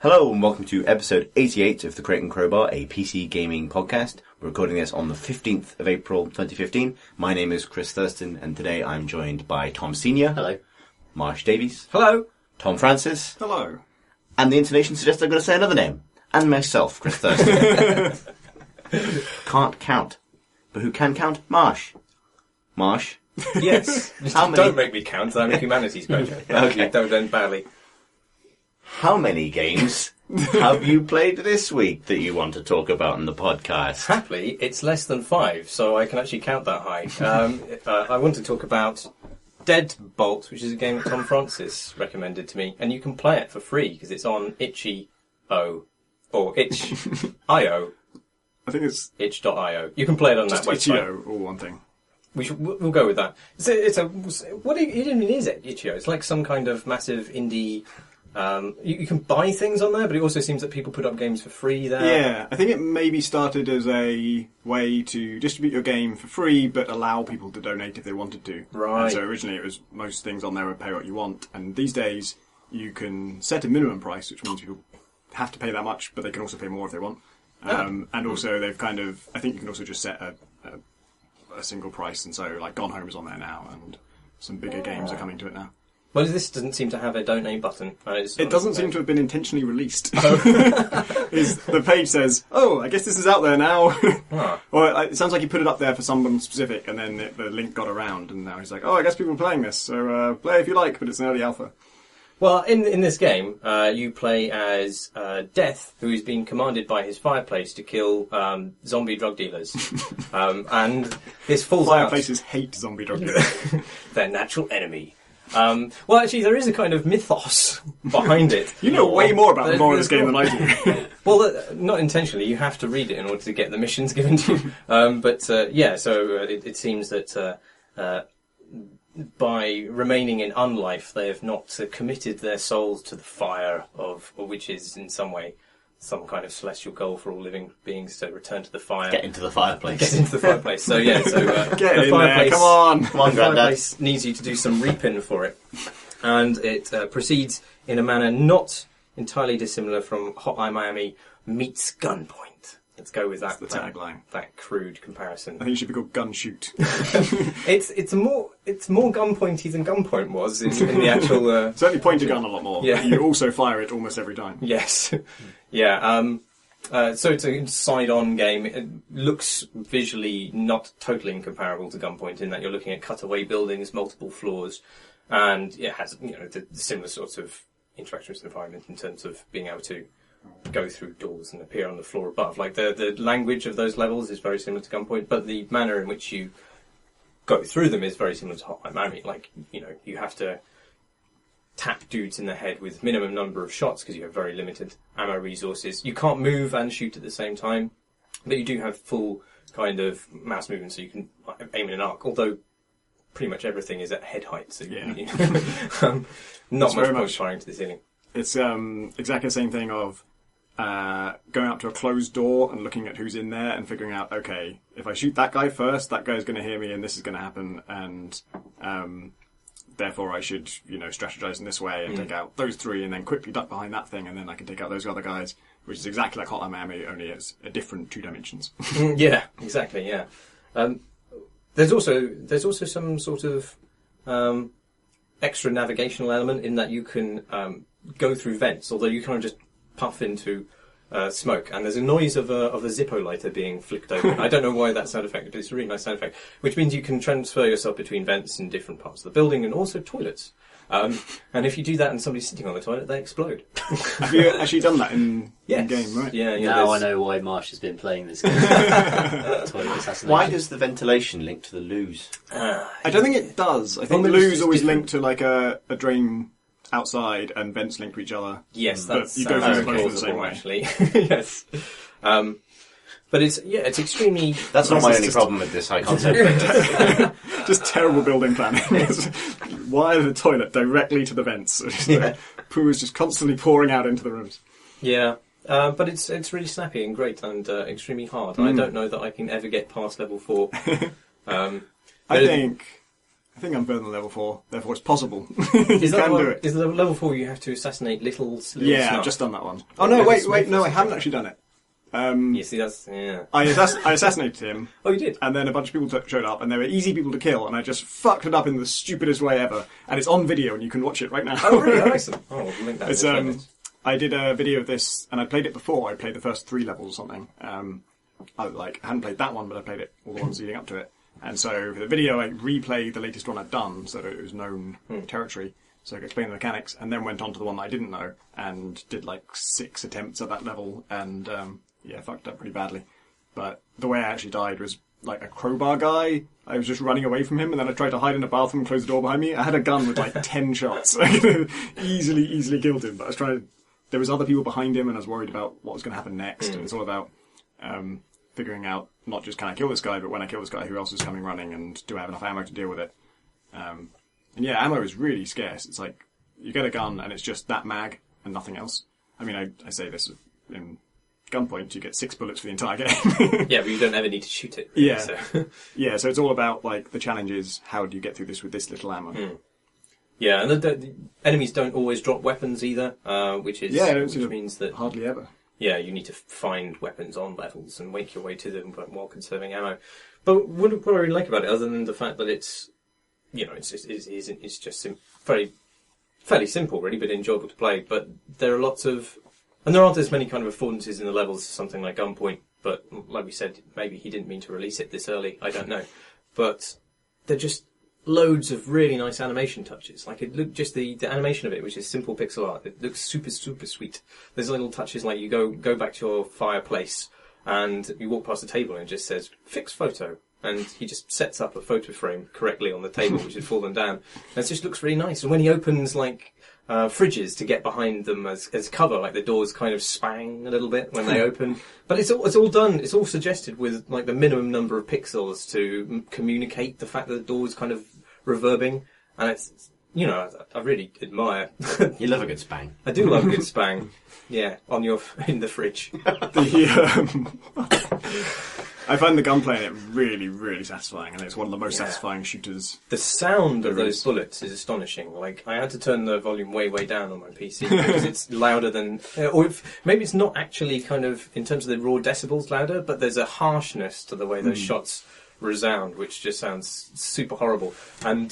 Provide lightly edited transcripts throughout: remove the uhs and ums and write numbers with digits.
Hello and welcome to episode 88 of The Crate and Crowbar, a PC gaming podcast. We're recording this on the 15th of April 2015. My name is Chris Thurston and today I'm joined by Tom Senior. Hello. Marsh Davies. Hello. Tom Francis. Hello. And the intonation suggests I've got to say another name. And myself, Chris Thurston. Can't count. But who can count? Marsh. Marsh. Yes. Don't make me count. I'm a humanities graduate. Okay. Don't end badly. How many games have you played this week that you want to talk about in the podcast? Happily, it's less than 5, so I can actually count that high. I want to talk about Deadbolt, which is a game that Tom Francis recommended to me, and you can play it for free because it's on itch.io, or itch.io. I think it's itch.io. You can play it on that website. itch.io, all one thing. We'll go with that. What even is it? Itch.io. It's like some kind of massive indie. You can buy things on there, but it also seems that people put up games for free there. Yeah, I think it maybe started as a way to distribute your game for free, but allow people to donate if they wanted to. Right. And so originally it was most things on there would pay what you want, and these days you can set a minimum price, which means people have to pay that much, but they can also pay more if they want. And also they've kind of, I think you can also just set a single price, and so like Gone Home is on there now, and some bigger games are coming to it now. Well, this doesn't seem to have a donate button. It doesn't seem to have been intentionally released. The page says, "Oh, I guess this is out there now." Well, it sounds like he put it up there for someone specific, and then the link got around, and now he's like, "Oh, I guess people are playing this, so play if you like, but it's an early alpha." Well, in this game, you play as Death, who is being commanded by his fireplace to kill zombie drug dealers, and this falls out. Fireplaces hate zombie drug dealers. Their natural enemy. Well, actually, there is a kind of mythos behind it. You know way more about the lore of this game than I do. Well, not intentionally. You have to read it in order to get the missions given to you. It seems that by remaining in unlife, they have not committed their souls to the fire which is in some way some kind of celestial goal for all living beings to return to the fire. Get into the fireplace. Get into the fireplace. So yeah, get the in fireplace. There. Come on, The fireplace needs you to do some reaping for it, and it proceeds in a manner not entirely dissimilar from Hotline Miami meets Gunpoint. Let's go with that. That's the tagline. That crude comparison. I think it should be called Gun Shoot. It's more gunpointy than Gunpoint was in the actual. Certainly point a gun a lot more. Yeah. You also fire it almost every time. Yes. Yeah. So it's a side-on game. It looks visually not totally incomparable to Gunpoint in that you're looking at cutaway buildings, multiple floors, and it has the similar sorts of interaction with the environment in terms of being able to go through doors and appear on the floor above. Like the language of those levels is very similar to Gunpoint, but the manner in which you go through them is very similar to Hotline Miami. Like, you have to tap dudes in the head with minimum number of shots because you have very limited ammo resources. You can't move and shoot at the same time, but you do have full kind of mouse movement, so you can aim in an arc, although pretty much everything is at head height, so not much point firing to the ceiling. It's exactly the same thing of going up to a closed door and looking at who's in there and figuring out, okay, if I shoot that guy first, that guy's going to hear me and this is going to happen, and therefore I should, strategize in this way and take out those three and then quickly duck behind that thing and then I can take out those other guys, which is exactly like Hotline Miami, only it's a different 2 dimensions. Yeah, exactly, yeah. There's also some sort of extra navigational element in that you can go through vents, although you kind of just puff into smoke, and there's a noise of a Zippo lighter being flicked open. I don't know why that sound effect, but it's a really nice sound effect, which means you can transfer yourself between vents in different parts of the building and also toilets. And if you do that and somebody's sitting on the toilet, they explode. Have you actually done that in game, right? Yeah. Now I know why Marsh has been playing this game. Toilet assassination. Why does the ventilation link to the loos? I don't think it does. I think the loos always link to like a drain outside and vents link to each other. Yes, but you go through both in the same way. Actually. Yes. But it's extremely... That's not my only problem with this high concept. Just terrible building planning. Wire the toilet directly to the vents. Poo is just constantly pouring out into the rooms. Yeah. But it's really snappy and great and extremely hard. I don't know that I can ever get past level 4. I think I think I'm further than level 4, therefore it's possible. Is that can do it. Is the level 4 you have to assassinate little Yeah, snuff? I've just done that one. Oh no, wait, no, I haven't actually done it. You see, that's... Yeah. I assassinated him. Oh, you did? And then a bunch of people showed up, and they were easy people to kill, and I just fucked it up in the stupidest way ever. And it's on video, and you can watch it right now. Oh, really? Excellent. Oh, we'll link that. It's, I did a video of this, and I played it before. I played the first 3 levels or something. I hadn't played that one, but I played it, all the ones leading up to it. And so for the video, I replayed the latest one I'd done, so that it was known territory. So I could explain the mechanics, and then went on to the one that I didn't know, and did like 6 attempts at that level, and fucked up pretty badly. But the way I actually died was like a crowbar guy. I was just running away from him, and then I tried to hide in a bathroom and close the door behind me. I had a gun with like 10 shots. I could have easily killed him, but I was trying to... There was other people behind him, and I was worried about what was going to happen next, and it's all about figuring out not just can I kill this guy, but when I kill this guy, who else is coming running, and do I have enough ammo to deal with it? And yeah, ammo is really scarce. It's like, you get a gun, and it's just that mag, and nothing else. I mean, I say this in gunpoint, you get 6 bullets for the entire game. Yeah, but you don't ever need to shoot it. Yeah. So. Yeah, so it's all about, like, the challenge is, how do you get through this with this little ammo? Yeah, and the enemies don't always drop weapons either, which means that... Hardly ever. Yeah, you need to find weapons on levels and make your way to them while conserving ammo. But what I really like about it, other than the fact that it's, it's just fairly simple, really, but enjoyable to play. But there are lots of, and there aren't as many kind of affordances in the levels as something like Gunpoint. But like we said, maybe he didn't mean to release it this early. I don't know, but they're just loads of really nice animation touches. Like just the animation of it, which is simple pixel art, it looks super sweet. There's little touches like you go back to your fireplace and you walk past the table and it just says fix photo, and he just sets up a photo frame correctly on the table which had fallen down, and it just looks really nice. And when he opens like fridges to get behind them as cover, like the doors kind of spang a little bit when they open, but it's all done. It's all suggested with like the minimum number of pixels to communicate the fact that the door's kind of reverbing, and it's I really admire. You love a good spang. I do love a good spang. Yeah, in the fridge. I find the gunplay in it really, really satisfying, and it's one of the most satisfying shooters. The sound of those bullets is astonishing. Like, I had to turn the volume way down on my PC because it's louder than... maybe it's not actually kind of, in terms of the raw decibels, louder, but there's a harshness to the way those shots resound, which just sounds super horrible. And,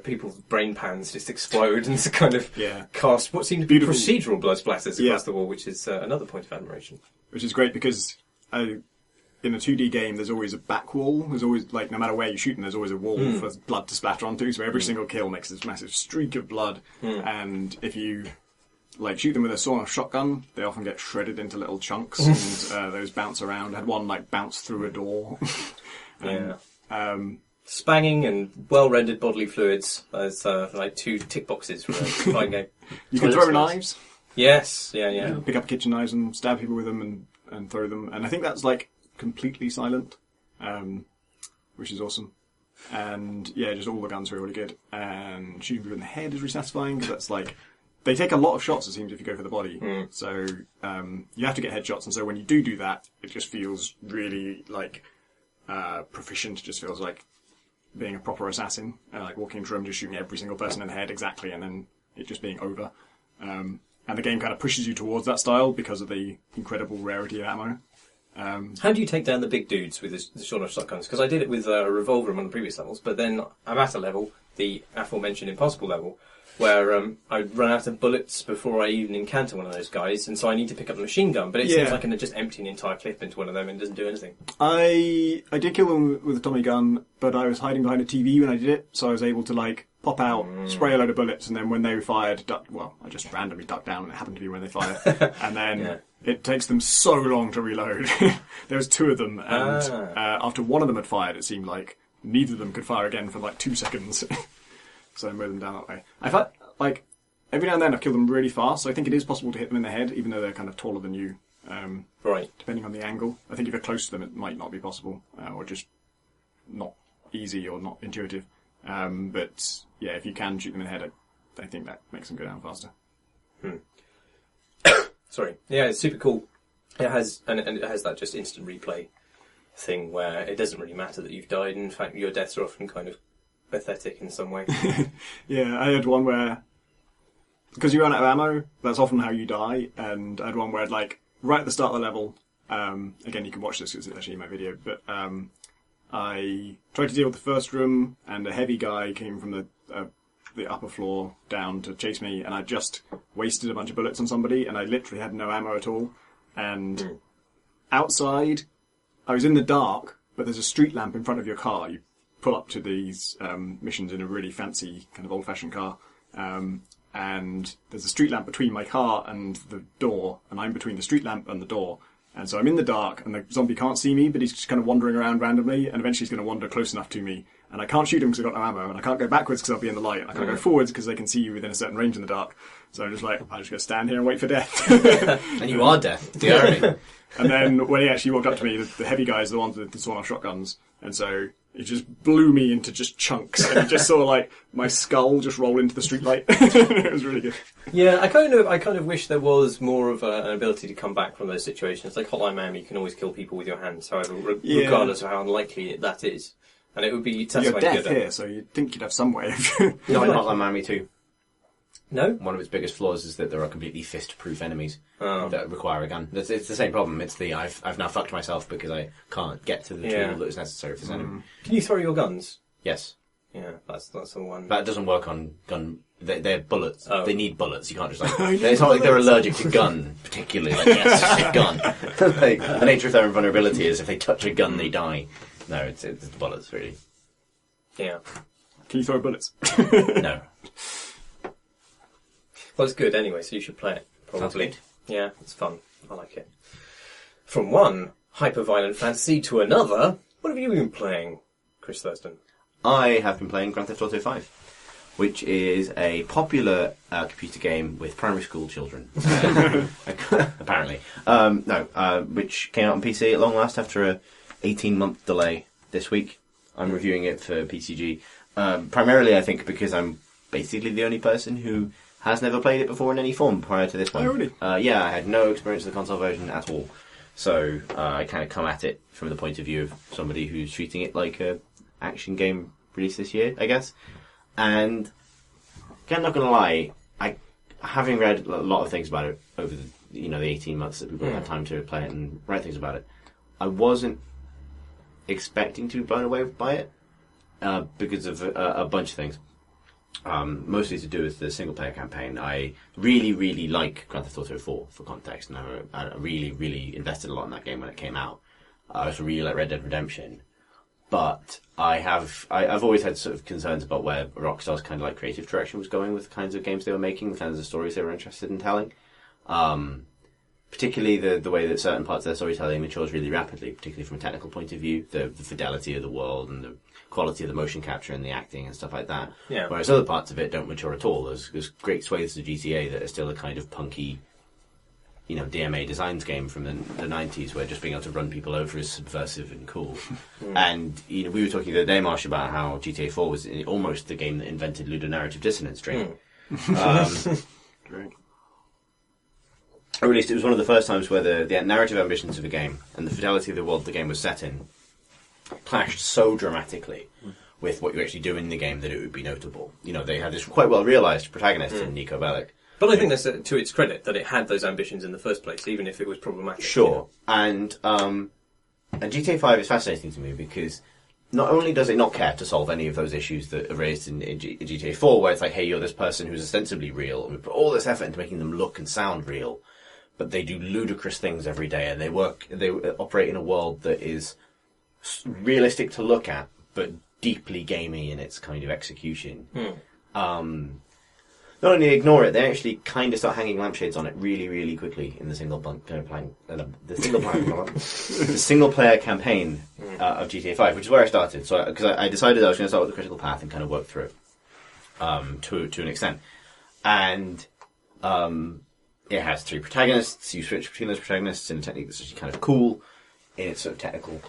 people's brain pans just explode and kind of cast what seem to be procedural blood splatters across the wall, which is another point of admiration. Which is great because... in a 2D game, there's always a back wall. There's always, like, no matter where you shoot them, there's always a wall for blood to splatter onto. So every single kill makes this massive streak of blood. And if you, like, shoot them with a sawn-off shotgun, they often get shredded into little chunks, and those bounce around. I had one, like, bounce through a door. Spanging and well-rendered bodily fluids. There's, like, 2 tick boxes for a fighting game. You can throw knives. Yes, yeah. Pick up kitchen knives and stab people with them and throw them. And I think that's, like, completely silent, which is awesome. And yeah, just all the guns are really good. And shooting people in the head is really satisfying because that's like, they take a lot of shots, it seems, if you go for the body. So you have to get headshots, and so when you do that, it just feels really like proficient. It just feels like being a proper assassin, like walking into a room, just shooting every single person in the head exactly, and then it just being over. And the game kind of pushes you towards that style because of the incredible rarity of ammo. How do you take down the big dudes with the short-off shotguns? Because I did it with a revolver in one of the previous levels, but then I'm at a level, the aforementioned impossible level, where I run out of bullets before I even encounter one of those guys, and so I need to pick up a machine gun, but it seems like I can just empty an entire clip into one of them and it doesn't do anything. I did kill them with a Tommy gun, but I was hiding behind a TV when I did it, so I was able to, like, pop out, spray a load of bullets, and then when they fired, I just randomly ducked down, and it happened to be when they fired. And then it takes them so long to reload. There was 2 of them, and after one of them had fired, it seemed like neither of them could fire again for like 2 seconds. So I mowed them down that way. I've had, like, every now and then I've killed them really fast, so I think it is possible to hit them in the head, even though they're kind of taller than you. Right. Depending on the angle. I think if you're close to them, it might not be possible, or just not easy or not intuitive. But yeah, if you can shoot them in the head, I think that makes them go down faster. Sorry. Yeah, it's super cool. It has that just instant replay thing where it doesn't really matter that you've died. In fact, your deaths are often kind of pathetic in some way. Yeah, I had one where, because you run out of ammo, that's often how you die, and I had one where, like, right at the start of the level, again, you can watch this because it's actually in my video, but I tried to deal with the first room, and a heavy guy came from the upper floor down to chase me, and I just wasted a bunch of bullets on somebody, and I literally had no ammo at all. And outside, I was in the dark, but there's a street lamp in front of your car. You pull up to these missions in a really fancy, kind of old-fashioned car, and there's a street lamp between my car and the door, and I'm between the street lamp and the door. And so I'm in the dark, and the zombie can't see me, but he's just kind of wandering around randomly, and eventually he's going to wander close enough to me. And I can't shoot him because I've got no ammo, and I can't go backwards because I'll be in the light, and I can't go forwards because they can see you within a certain range in the dark. So I'm just like, I'm just going to stand here and wait for death. And you are death. The irony. And then when he actually walked up to me, the heavy guys are the ones with the sawn-off shotguns, and so it just blew me into just chunks, and you just saw like my skull just roll into the streetlight. It was really good. Yeah, I kind of wish there was more of an ability to come back from those situations. Like Hotline Miami, you can always kill people with your hands, however, regardless of how unlikely that is. And it would be You're deaf here, so you'd think you'd have some way of... No, in Hotline Miami 2. No? One of its biggest flaws is that there are completely fist-proof enemies that require a gun. It's the same problem. It's the I've now fucked myself because I can't get to the tool that is necessary for this enemy. Can you throw your guns? Yes. Yeah, that's the one. That doesn't work on gun. They're bullets. Oh. They need bullets. You can't just like... It's not like they're allergic to gun, particularly. Like, yes, a gun. Like, the nature of their invulnerability is if they touch a gun, they die. No, it's the bullets, really. Yeah. Can you throw bullets? No. Well, it's good anyway, so you should play it, probably. Sounds good. Yeah, it's fun. I like it. From one hyper-violent fantasy to another, what have you been playing, Chris Thurston? I have been playing Grand Theft Auto 5, which is a popular computer game with primary school children. Apparently. Which came out on PC at long last after a 18-month delay this week. I'm reviewing it for PCG. Primarily, I think, because I'm basically the only person who has never played it before in any form prior to this one. Oh, really? Yeah, I had no experience with the console version at all. So I kind of come at it from the point of view of somebody who's treating it like a action game released this year, I guess. And I'm not going to lie, having read a lot of things about it over the 18 months that people have had time to play it and write things about it, I wasn't expecting to be blown away by it because of a bunch of things. Mostly to do with the single-player campaign. I really, really like Grand Theft Auto 4, for context, and I really, really invested a lot in that game when it came out. I also really like Red Dead Redemption. But I've always had sort of concerns about where Rockstar's kind of like creative direction was going with the kinds of games they were making, the kinds of stories they were interested in telling. Particularly the way that certain parts of their storytelling matures really rapidly, particularly from a technical point of view, the fidelity of the world and the quality of the motion capture and the acting and stuff like that. Yeah. Whereas other parts of it don't mature at all. There's great swathes of GTA that are still a kind of punky, DMA designs game from the 90s where just being able to run people over is subversive and cool. And, we were talking the other day, Marsh, about how GTA 4 was almost the game that invented ludonarrative dissonance training. Great. Or at least it was one of the first times where the narrative ambitions of a game and the fidelity of the world the game was set in clashed so dramatically with what you actually do in the game that it would be notable. They had this quite well realised protagonist in Nico Bellic. But I think that's to its credit that it had those ambitions in the first place, even if it was problematic. Sure. And GTA 5 is fascinating to me because not only does it not care to solve any of those issues that are raised in GTA 4, where it's like, hey, you're this person who's ostensibly real, and we put all this effort into making them look and sound real, but they do ludicrous things every day, and they operate in a world that is realistic to look at, but deeply gamey in its kind of execution. Not only ignore it, they actually kind of start hanging lampshades on it really, really quickly in the single player campaign of GTA 5, which is where I started. So, because I decided I was going to start with the critical path and kind of work through it to an extent, and it has 3 protagonists. You switch between those protagonists in a technique that's actually kind of cool in its sort of technical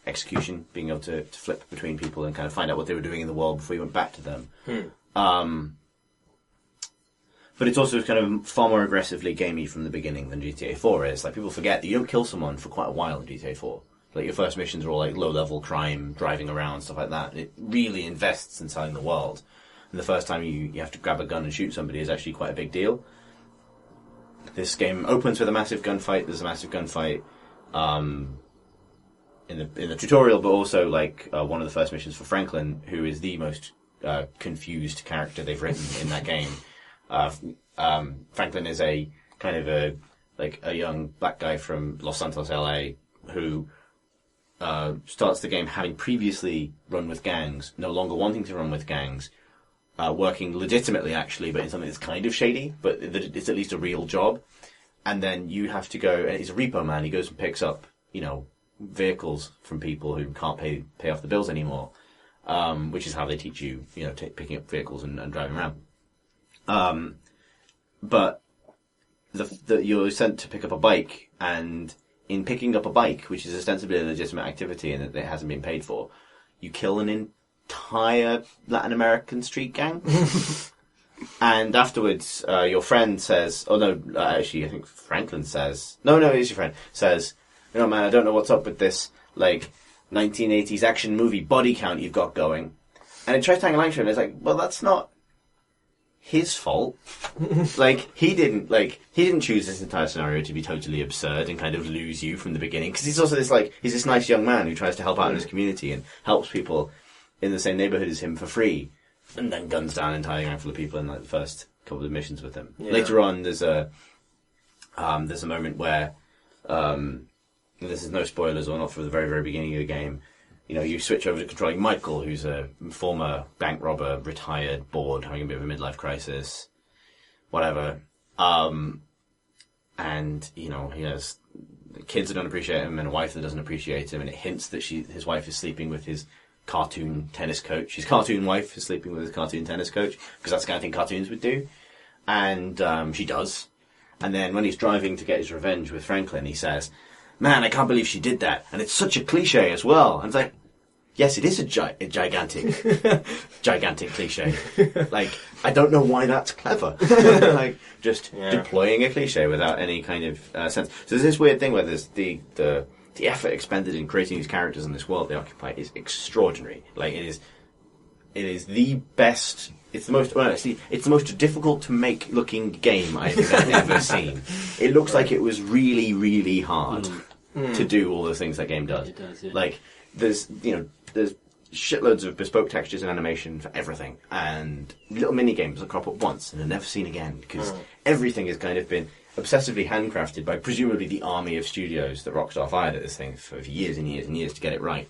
execution, being able to flip between people and kind of find out what they were doing in the world before you went back to them. But it's also kind of far more aggressively gamey from the beginning than GTA 4 is. Like, people forget that you don't kill someone for quite a while in GTA 4. Like, your first missions are all, like, low-level crime, driving around, stuff like that. It really invests in selling the world. And the first time you have to grab a gun and shoot somebody is actually quite a big deal. This game opens with a massive gunfight. There's a massive gunfight in the tutorial, but also, like, one of the first missions for Franklin, who is the most confused character they've written in that game. Franklin is a kind of a young black guy from Los Santos, LA, who starts the game having previously run with gangs, no longer wanting to run with gangs, working legitimately actually, but in something that's kind of shady, but it's at least a real job. And then you have to go, and he's a repo man, he goes and picks up, vehicles from people who can't pay off the bills anymore, which is how they teach you, picking up vehicles and driving around. But you're sent to pick up a bike, and in picking up a bike, which is ostensibly a legitimate activity and that it hasn't been paid for, you kill an entire Latin American street gang. And afterwards, your friend says, actually, I think Franklin says, no, it's your friend, says, man, I don't know what's up with this, 1980s action movie body count you've got going. And it tries to hang a line to him, and it's like, well, that's not his fault. He didn't choose this entire scenario to be totally absurd and kind of lose you from the beginning. Because he's also he's this nice young man who tries to help out in his community and helps people in the same neighborhood as him for free. And then guns down an entire gang full of people in the first couple of missions with him. Yeah. Later on, there's a moment where, this is no spoilers or not for the very, very beginning of the game, you switch over to controlling Michael, who's a former bank robber, retired, bored, having a bit of a midlife crisis, whatever. And, he has kids that don't appreciate him and a wife that doesn't appreciate him, and it hints that his wife is sleeping with his cartoon tennis coach. His cartoon wife is sleeping with his cartoon tennis coach, because that's the kind of thing cartoons would do. And she does. And then when he's driving to get his revenge with Franklin, he says, "Man, I can't believe she did that. And it's such a cliche as well." And it's like, yes, it is a gigantic cliche. I don't know why that's clever. Deploying a cliche without any kind of sense. So there's this weird thing where there's the effort expended in creating these characters in this world they occupy is extraordinary. It is the best. It's the most difficult to make looking game I think I've ever seen. It looks like it was really, really hard to do all the things that game does. It does, yeah. There's shitloads of bespoke textures and animation for everything, and little mini games that crop up once and are never seen again, because everything has kind of been obsessively handcrafted by presumably the army of studios that Rockstar fired at this thing for years and years and years to get it right.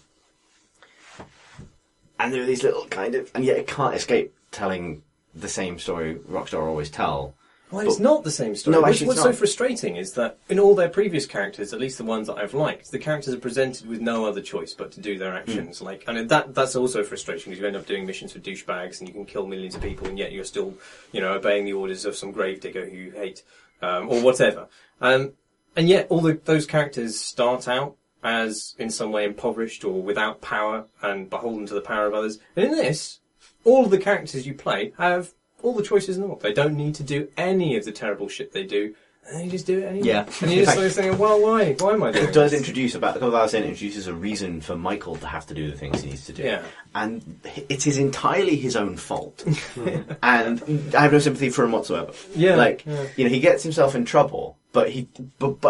And there are these little and yet it can't escape telling the same story Rockstar always tell. Well, it's not the same story. No, actually, What's so frustrating is that in all their previous characters, at least the ones that I've liked, the characters are presented with no other choice but to do their actions. That's also frustrating, because you end up doing missions for douchebags and you can kill millions of people, and yet you're still, obeying the orders of some gravedigger who you hate, or whatever. And yet all those characters start out as in some way impoverished or without power and beholden to the power of others. And in this, all of the characters you play have all the choices in the world. They don't need to do any of the terrible shit they do, and they just do it anyway. Yeah. And you're just thinking, well, why? Why am I doing this? It does introduce, about a couple of hours in, it introduces a reason for Michael to have to do the things he needs to do. Yeah. And it is entirely his own fault. And I have no sympathy for him whatsoever. Yeah. He gets himself in trouble, but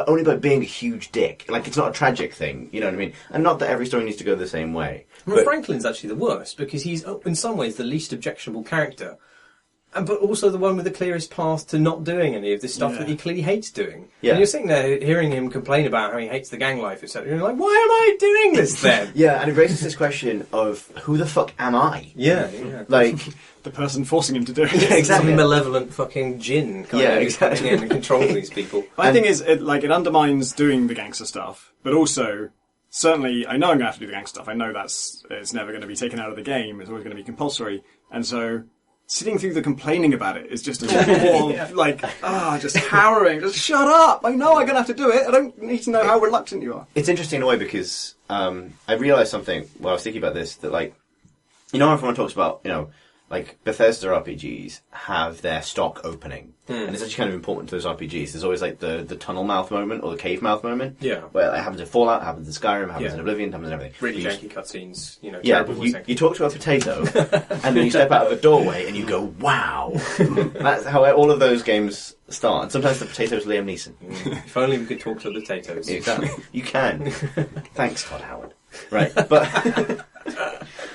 only by being a huge dick. It's not a tragic thing, you know what I mean? And not that every story needs to go the same way. Well, Franklin's actually the worst, because he's, in some ways, the least objectionable character. But also the one with the clearest path to not doing any of this stuff that he clearly hates doing. Yeah. And you're sitting there hearing him complain about how he hates the gang life, etc. You're like, why am I doing this then? Yeah, and it raises this question of, who the fuck am I? Yeah. The person forcing him to do it. Yeah, exactly. Some malevolent fucking djinn coming in and controlling these people. But the thing is, it undermines doing the gangster stuff, but also, certainly, I know I'm going to have to do the gangster stuff. I know it's never going to be taken out of the game. It's always going to be compulsory. And so, sitting through the complaining about it is just a more just harrowing. Just shut up! I know I'm going to have to do it. I don't need to know how reluctant you are. It's interesting in a way, because I realised something while I was thinking about this, that everyone talks about, like Bethesda RPGs have their stock opening, and it's actually kind of important to those RPGs. There's always like the tunnel mouth moment or the cave mouth moment, where it happens in Fallout, happens in Skyrim, happens in Oblivion, happens in everything. Really janky cutscenes, you know. You talk to a potato, and then you step out of a doorway and you go, "Wow!" That's how all of those games start. And sometimes the potato's Liam Neeson. If only we could talk to the potatoes. Exactly, you can. Thanks, Todd Howard. Right, but.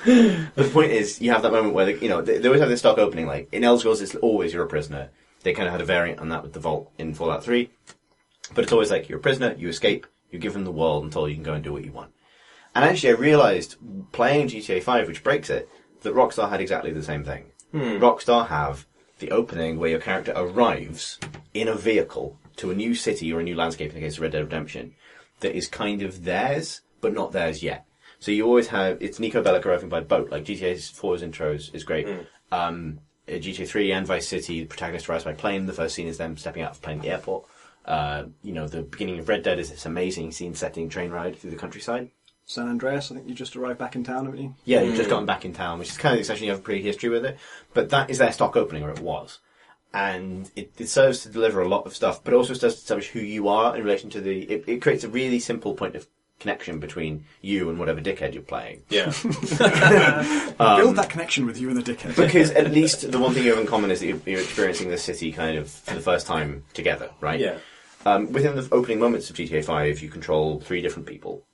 But the point is, you have that moment where they always have this stock opening. Like in Elder Scrolls, it's always you're a prisoner. They kind of had a variant on that with the Vault in Fallout 3, but it's always like you're a prisoner, you escape, you're given the world and told you can go and do what you want. And actually, I realised playing GTA 5, which breaks it, that Rockstar had exactly the same thing. Rockstar have the opening where your character arrives in a vehicle to a new city or a new landscape, in the case of Red Dead Redemption, that is kind of theirs, but not theirs yet. So you always have, it's Nico Bellic arriving by boat, like GTA 4's intros is great. GTA 3 and Vice City, the protagonist arrives by plane, the first scene is them stepping out of a plane at the airport. The beginning of Red Dead is this amazing scene-setting train ride through the countryside. San Andreas, I think you just arrived back in town, haven't you? Yeah, you've just gotten back in town, which is kind of exciting, you have a pre-history with it. But that is their stock opening, or it was. And it serves to deliver a lot of stuff, but also serves to establish who you are in relation to it creates a really simple point of connection between you and whatever dickhead you're playing. Yeah. Build that connection with you and the dickhead. Because at least the one thing you have in common is that you're experiencing the city kind of for the first time together, right? Yeah. Within the opening moments of GTA 5, you control 3 different people.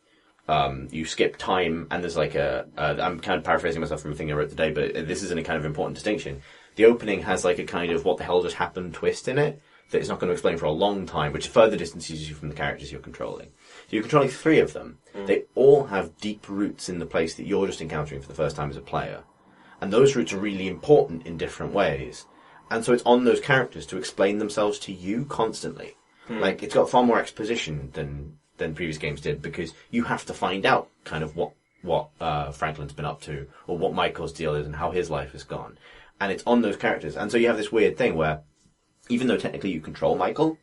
You skip time, and there's like I'm kind of paraphrasing myself from a thing I wrote today, but this is a kind of important distinction. The opening has like a kind of what the hell just happened twist in it that it's not going to explain for a long time, which further distances you from the characters you're controlling. So you're controlling 3 of them. They all have deep roots in the place that you're just encountering for the first time as a player. And those roots are really important in different ways. And so it's on those characters to explain themselves to you constantly. Like, it's got far more exposition than previous games did, because you have to find out kind of what Franklin's been up to, or what Michael's deal is and how his life has gone. And it's on those characters. And so you have this weird thing where, even though technically you control Michael,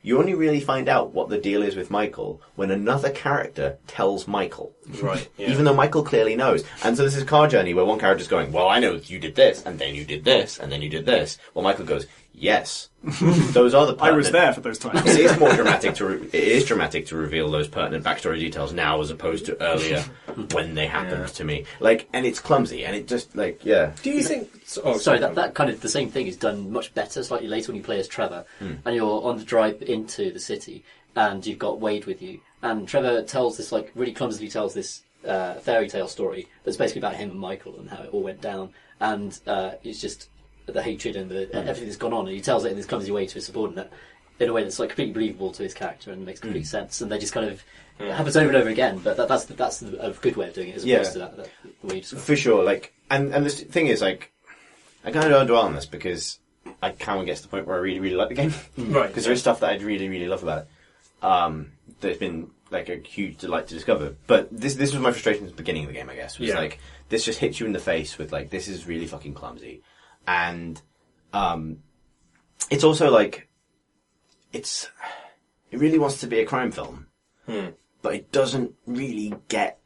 you only really find out what the deal is with Michael when another character tells Michael. Right. Yeah. Even though Michael clearly knows. And so this is a car journey where one character's going, well, I know you did this, and then you did this, and then you did this. Well, Michael goes, yes. Those are the pertinent... I was there for those times. It is more dramatic it is dramatic to reveal those pertinent backstory details now as opposed to earlier when they happened to me. Like, and it's clumsy, and it just, like, yeah. Do you think... Sorry, that kind of the same thing is done much better slightly later when you play as Trevor, and you're on the drive into the city, and you've got Wade with you, and Trevor tells this, like, really clumsily tells this fairy tale story that's basically about him and Michael and how it all went down, and it's just the hatred and everything that's gone on, and he tells it in this clumsy way to his subordinate in a way that's like completely believable to his character and makes complete sense, and they just kind of it happens over and over again, but that's a good way of doing it as opposed to that the way you describe it. For sure, like, and this thing is, like, I kind of don't dwell on this because I kind of get to the point where I really, really like the game. Right. Because there is stuff that I really, really love about it. That's been, like, a huge delight to discover. But this was my frustration at the beginning of the game, I guess. Was like, this just hits you in the face with, like, this is really fucking clumsy. And it's also, like, it really wants to be a crime film. But it doesn't really get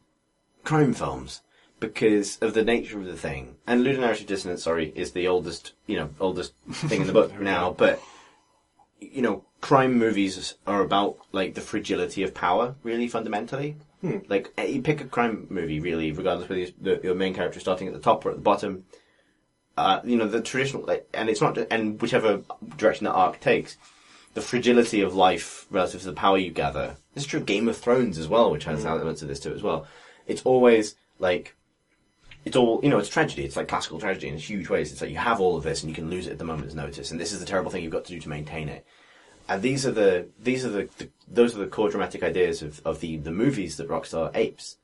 crime films, because of the nature of the thing. And ludonarrative dissonance, is the oldest thing in the book now, but, crime movies are about, like, the fragility of power, really, fundamentally. Like, you pick a crime movie, really, regardless whether your main character is starting at the top or at the bottom, the traditional, like, and it's not, and whichever direction that arc takes, the fragility of life relative to the power you gather. This is true of Game of Thrones as well, which has elements of this too as well. It's always, like, it's all, it's tragedy. It's like classical tragedy in huge ways. It's like you have all of this and you can lose it at the moment's notice, and this is the terrible thing you've got to do to maintain it. And those are the core dramatic ideas of the movies that Rockstar apes.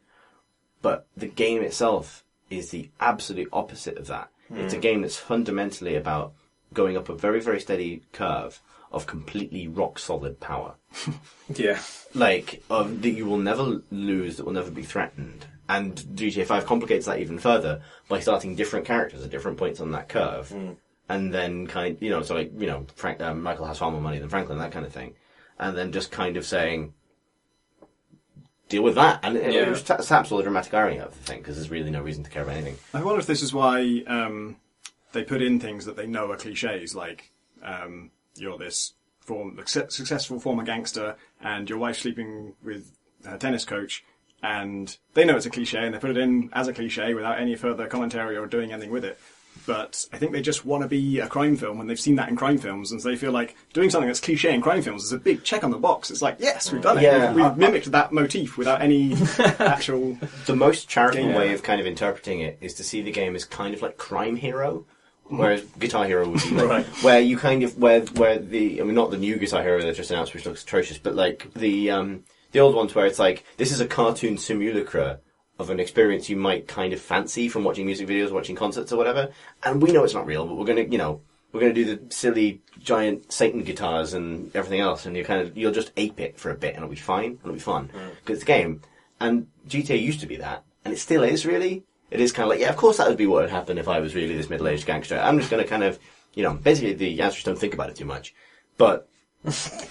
But the game itself is the absolute opposite of that. It's a game that's fundamentally about going up a very, very steady curve of completely rock-solid power. Yeah. Like, that you will never lose, that will never be threatened. And GTA 5 complicates that even further by starting different characters at different points on that curve. And then Michael has far more money than Franklin, that kind of thing. And then just kind of saying, deal with that. And it just saps all the dramatic irony out of the thing, because there's really no reason to care about anything. I wonder if this is why they put in things that they know are cliches, like you're this successful former gangster and your wife's sleeping with a tennis coach, and they know it's a cliche and they put it in as a cliche without any further commentary or doing anything with it. But I think they just want to be a crime film, and they've seen that in crime films, and so they feel like doing something that's cliche in crime films is a big check on the box. It's like, yes, we've done it. Yeah. We've mimicked that motif without any actual... The most charitable Yeah. way of kind of interpreting it is to see the game as kind of like Crime Hero, whereas Guitar Hero would be like, Right. where you kind of, where the, I mean, not the new Guitar Hero they've just announced, which looks atrocious, but like the old ones where it's like, this is a cartoon simulacra of an experience you might kind of fancy from watching music videos, watching concerts or whatever, and we know it's not real, but we're gonna do the silly giant Satan guitars and everything else, and you'll just ape it for a bit, and it'll be fine, it'll be fun, because it's a game. And GTA used to be that, and it still is really. It is kind of like, yeah, of course that would be what would happen if I was really this middle-aged gangster. I'm just gonna kind of, basically the answers don't think about it too much, but.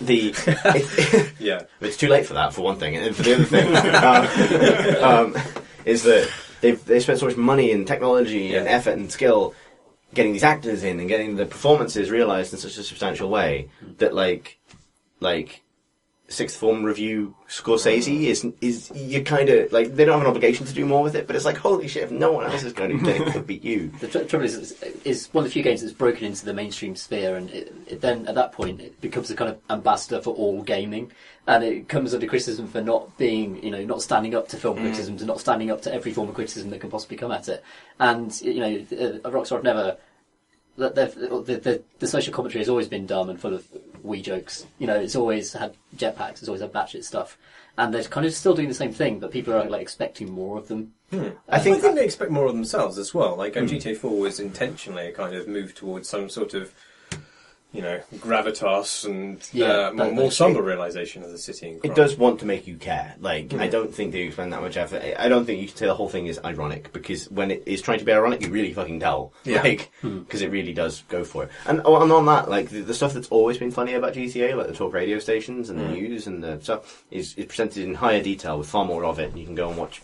Yeah. It's too late for that, for one thing, and for the other thing, is that they spent so much money and technology and effort and skill getting these actors in and getting the performances realised in such a substantial way that like Sixth Form review Scorsese is you kind of like, they don't have an obligation to do more with it, but it's like, holy shit, if no one else is going to do it, it could beat you. The trouble is one of the few games that's broken into the mainstream sphere, and it then at that point it becomes a kind of ambassador for all gaming, and it comes under criticism for not being, not standing up to film criticisms and not standing up to every form of criticism that can possibly come at it. And Rockstar have never. The social commentary has always been dumb and full of wee jokes. It's always had jetpacks, it's always had batshit stuff, and they're kind of still doing the same thing, but people are like expecting more of them. I think they expect more of themselves as well. Like GTA 4 was intentionally a kind of move towards some sort of, gravitas and more somber realisation of the city and crime. It does want to make you care. Like, I don't think they expend that much effort. I don't think you can say the whole thing is ironic, because when it is trying to be ironic, you really fucking tell. Yeah. Because it really does go for it. And on that, like, the stuff that's always been funny about GTA, like the talk radio stations and the news and the stuff, is presented in higher detail with far more of it. You can go and watch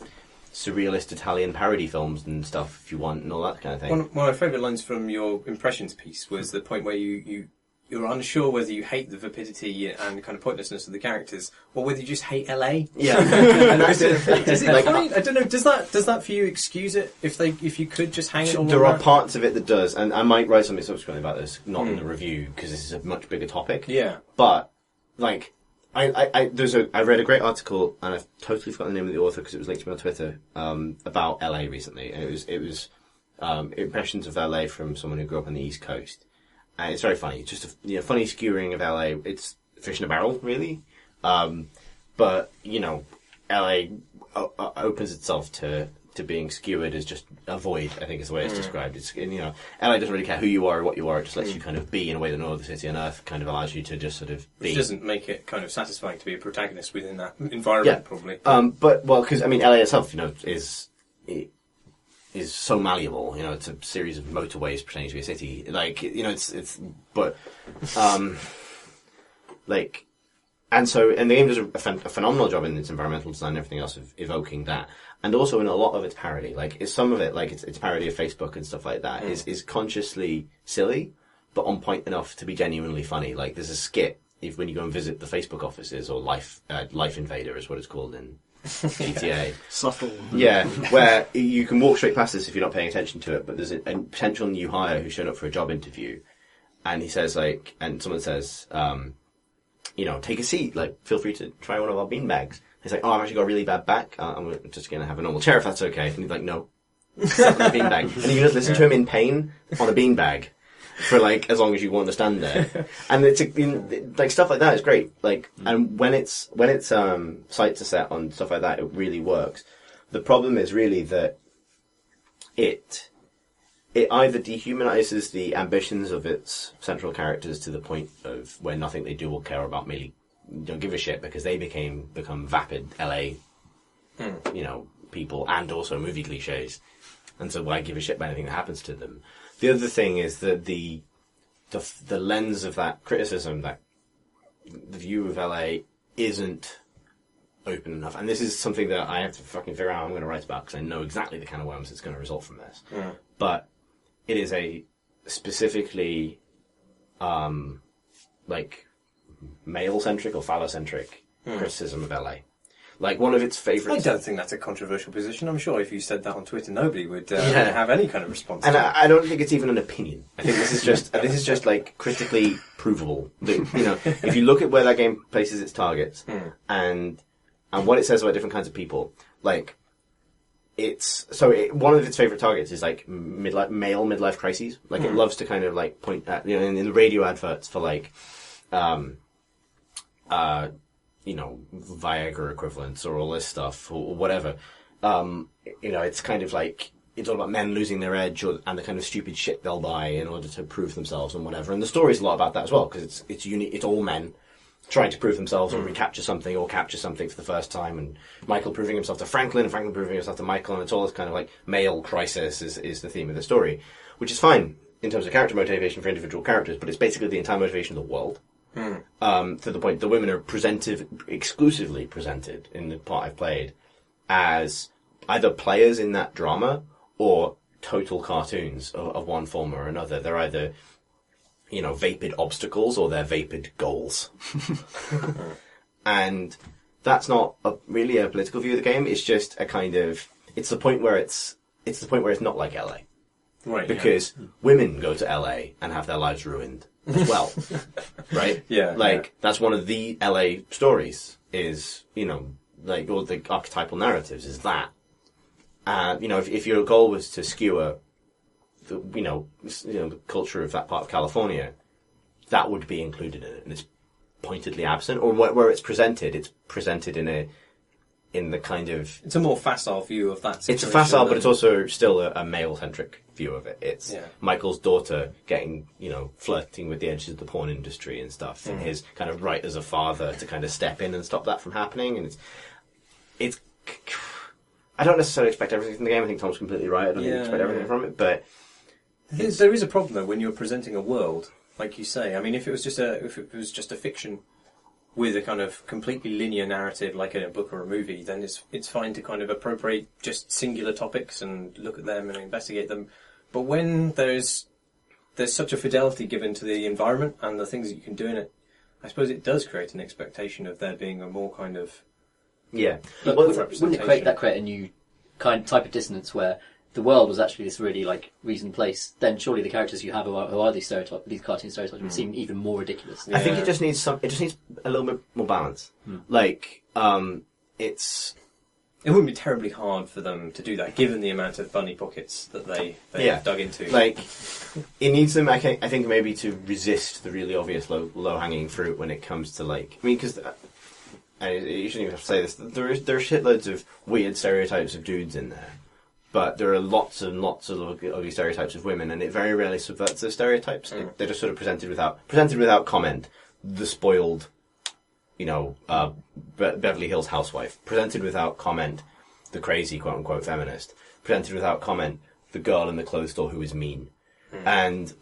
surrealist Italian parody films and stuff if you want, and all that kind of thing. One of my favourite lines from your impressions piece was the point where you're unsure whether you hate the vapidity and kind of pointlessness of the characters, or whether you just hate LA. Yeah, and that's the thing. Is it fine? I don't know. Does that for you excuse it? If you could just hang it all there on are parts of it that does, and I might write something subsequently about this, not in the review, because this is a much bigger topic. Yeah, but like. I read a great article, and I've totally forgotten the name of the author because it was linked to me on Twitter, about LA recently, and it was impressions of LA from someone who grew up on the East Coast, and it's very funny. It's just a funny skewering of LA. It's fish in a barrel, really, but LA opens itself to being skewered as just a void, I think is the way it's described. It's, LA doesn't really care who you are or what you are, it just lets you kind of be in a way that no other city on earth kind of allows you to just sort of be. Which doesn't make it kind of satisfying to be a protagonist within that environment, probably. Because, LA itself, is so malleable, it's a series of motorways pretending to be a city. Like, and the game does a phenomenal job in its environmental design and everything else of evoking that. And also in a lot of its parody. Like, some of it, like its parody of Facebook and stuff like that, is consciously silly, but on point enough to be genuinely funny. Like, there's a skit when you go and visit the Facebook offices, or Life Invader is what it's called in GTA. Subtle. Yeah, where you can walk straight past this if you're not paying attention to it, but there's a potential new hire who's shown up for a job interview, and he says, and someone says, take a seat, feel free to try one of our beanbags. He's like, I've actually got a really bad back. I'm just going to have a normal chair if that's okay. And he's like, no. Sit on a beanbag. And you can just listen to him in pain on a beanbag for as long as you want to stand there. And it's stuff like that is great. And when it's sights are set on stuff like that, it really works. The problem is really that it either dehumanizes the ambitions of its central characters to the point of where nothing they do will care about merely don't give a shit because they become vapid LA, people, and also movie cliches, and so why give a shit about anything that happens to them? The other thing is that the lens of that criticism, that the view of LA isn't open enough, and this is something that I have to fucking figure out how I'm going to write about because I know exactly the kind of worms that's going to result from this. But it is specifically, like, male-centric or phallocentric criticism of LA. Like, one of its I favourites... don't think that's a controversial position. I'm sure if you said that on Twitter, nobody would have any kind of response. And to it. I don't think it's even an opinion. I think this is just like critically provable. That, you know, if you look at where that game places its targets and what it says about different kinds of people, like one of its favorite targets is like male midlife crises. Like it loves to kind of like point at, you know, in the radio adverts for like you know, Viagra equivalents or all this stuff or whatever. You know, it's kind of like, it's all about men losing their edge and the kind of stupid shit they'll buy in order to prove themselves and whatever. And the story's a lot about that as well, because it's unique. It's all men trying to prove themselves or recapture something or capture something for the first time. And Michael proving himself to Franklin and Franklin proving himself to Michael. And it's all this kind of like male crisis is the theme of the story, which is fine in terms of character motivation for individual characters, but it's basically the entire motivation of the world. To the point the women are exclusively presented in the part I've played as either players in that drama or total cartoons of one form or another. They're either, you know, vapid obstacles or they're vapid goals. And that's not really a political view of the game. It's just a kind of, it's the point where it's not like LA. Right. Because women go to LA and have their lives ruined as well. Right? Yeah. Like, that's one of the LA stories is, you know, like, all the archetypal narratives is that. And, you know, if your goal was to skewer the, you know, the culture of that part of California, that would be included in it. And it's pointedly absent. Or where it's presented in the kind of... It's a more facile view of that situation. It's a facile, but it's also still a male-centric view of it. It's Yeah. Michael's Michael's daughter getting, you know, flirting with the edges of the porn industry and stuff, and his kind of right as a father to kind of step in and stop that from happening. And it's I don't necessarily expect everything from the game. I think Tom's completely right. I don't expect everything from it, but there is a problem though when you're presenting a world, like you say. I mean, if it was just a fiction with a kind of completely linear narrative, like in a book or a movie, then it's fine to kind of appropriate just singular topics and look at them and investigate them. But when there's such a fidelity given to the environment and the things that you can do in it, I suppose it does create an expectation of there being a more kind of But wouldn't it create a new type of dissonance where the world was actually this really like reasoned place? Then surely the characters you have who are these cartoon stereotypes would seem even more ridiculous. I think it just needs a little bit more balance. Like, It wouldn't be terribly hard for them to do that, given the amount of bunny pockets that they dug into. Like, it needs them, I think, maybe to resist the really obvious low-hanging fruit when it comes to, like... I mean, because... you shouldn't even have to say this. There are shitloads of weird stereotypes of dudes in there. But there are lots and lots of ugly stereotypes of women, and it very rarely subverts those stereotypes. They're just sort of presented without comment. The spoiled... you know, Beverly Hills housewife. Presented without comment, the crazy quote-unquote feminist. Presented without comment, the girl in the clothes store who is mean. And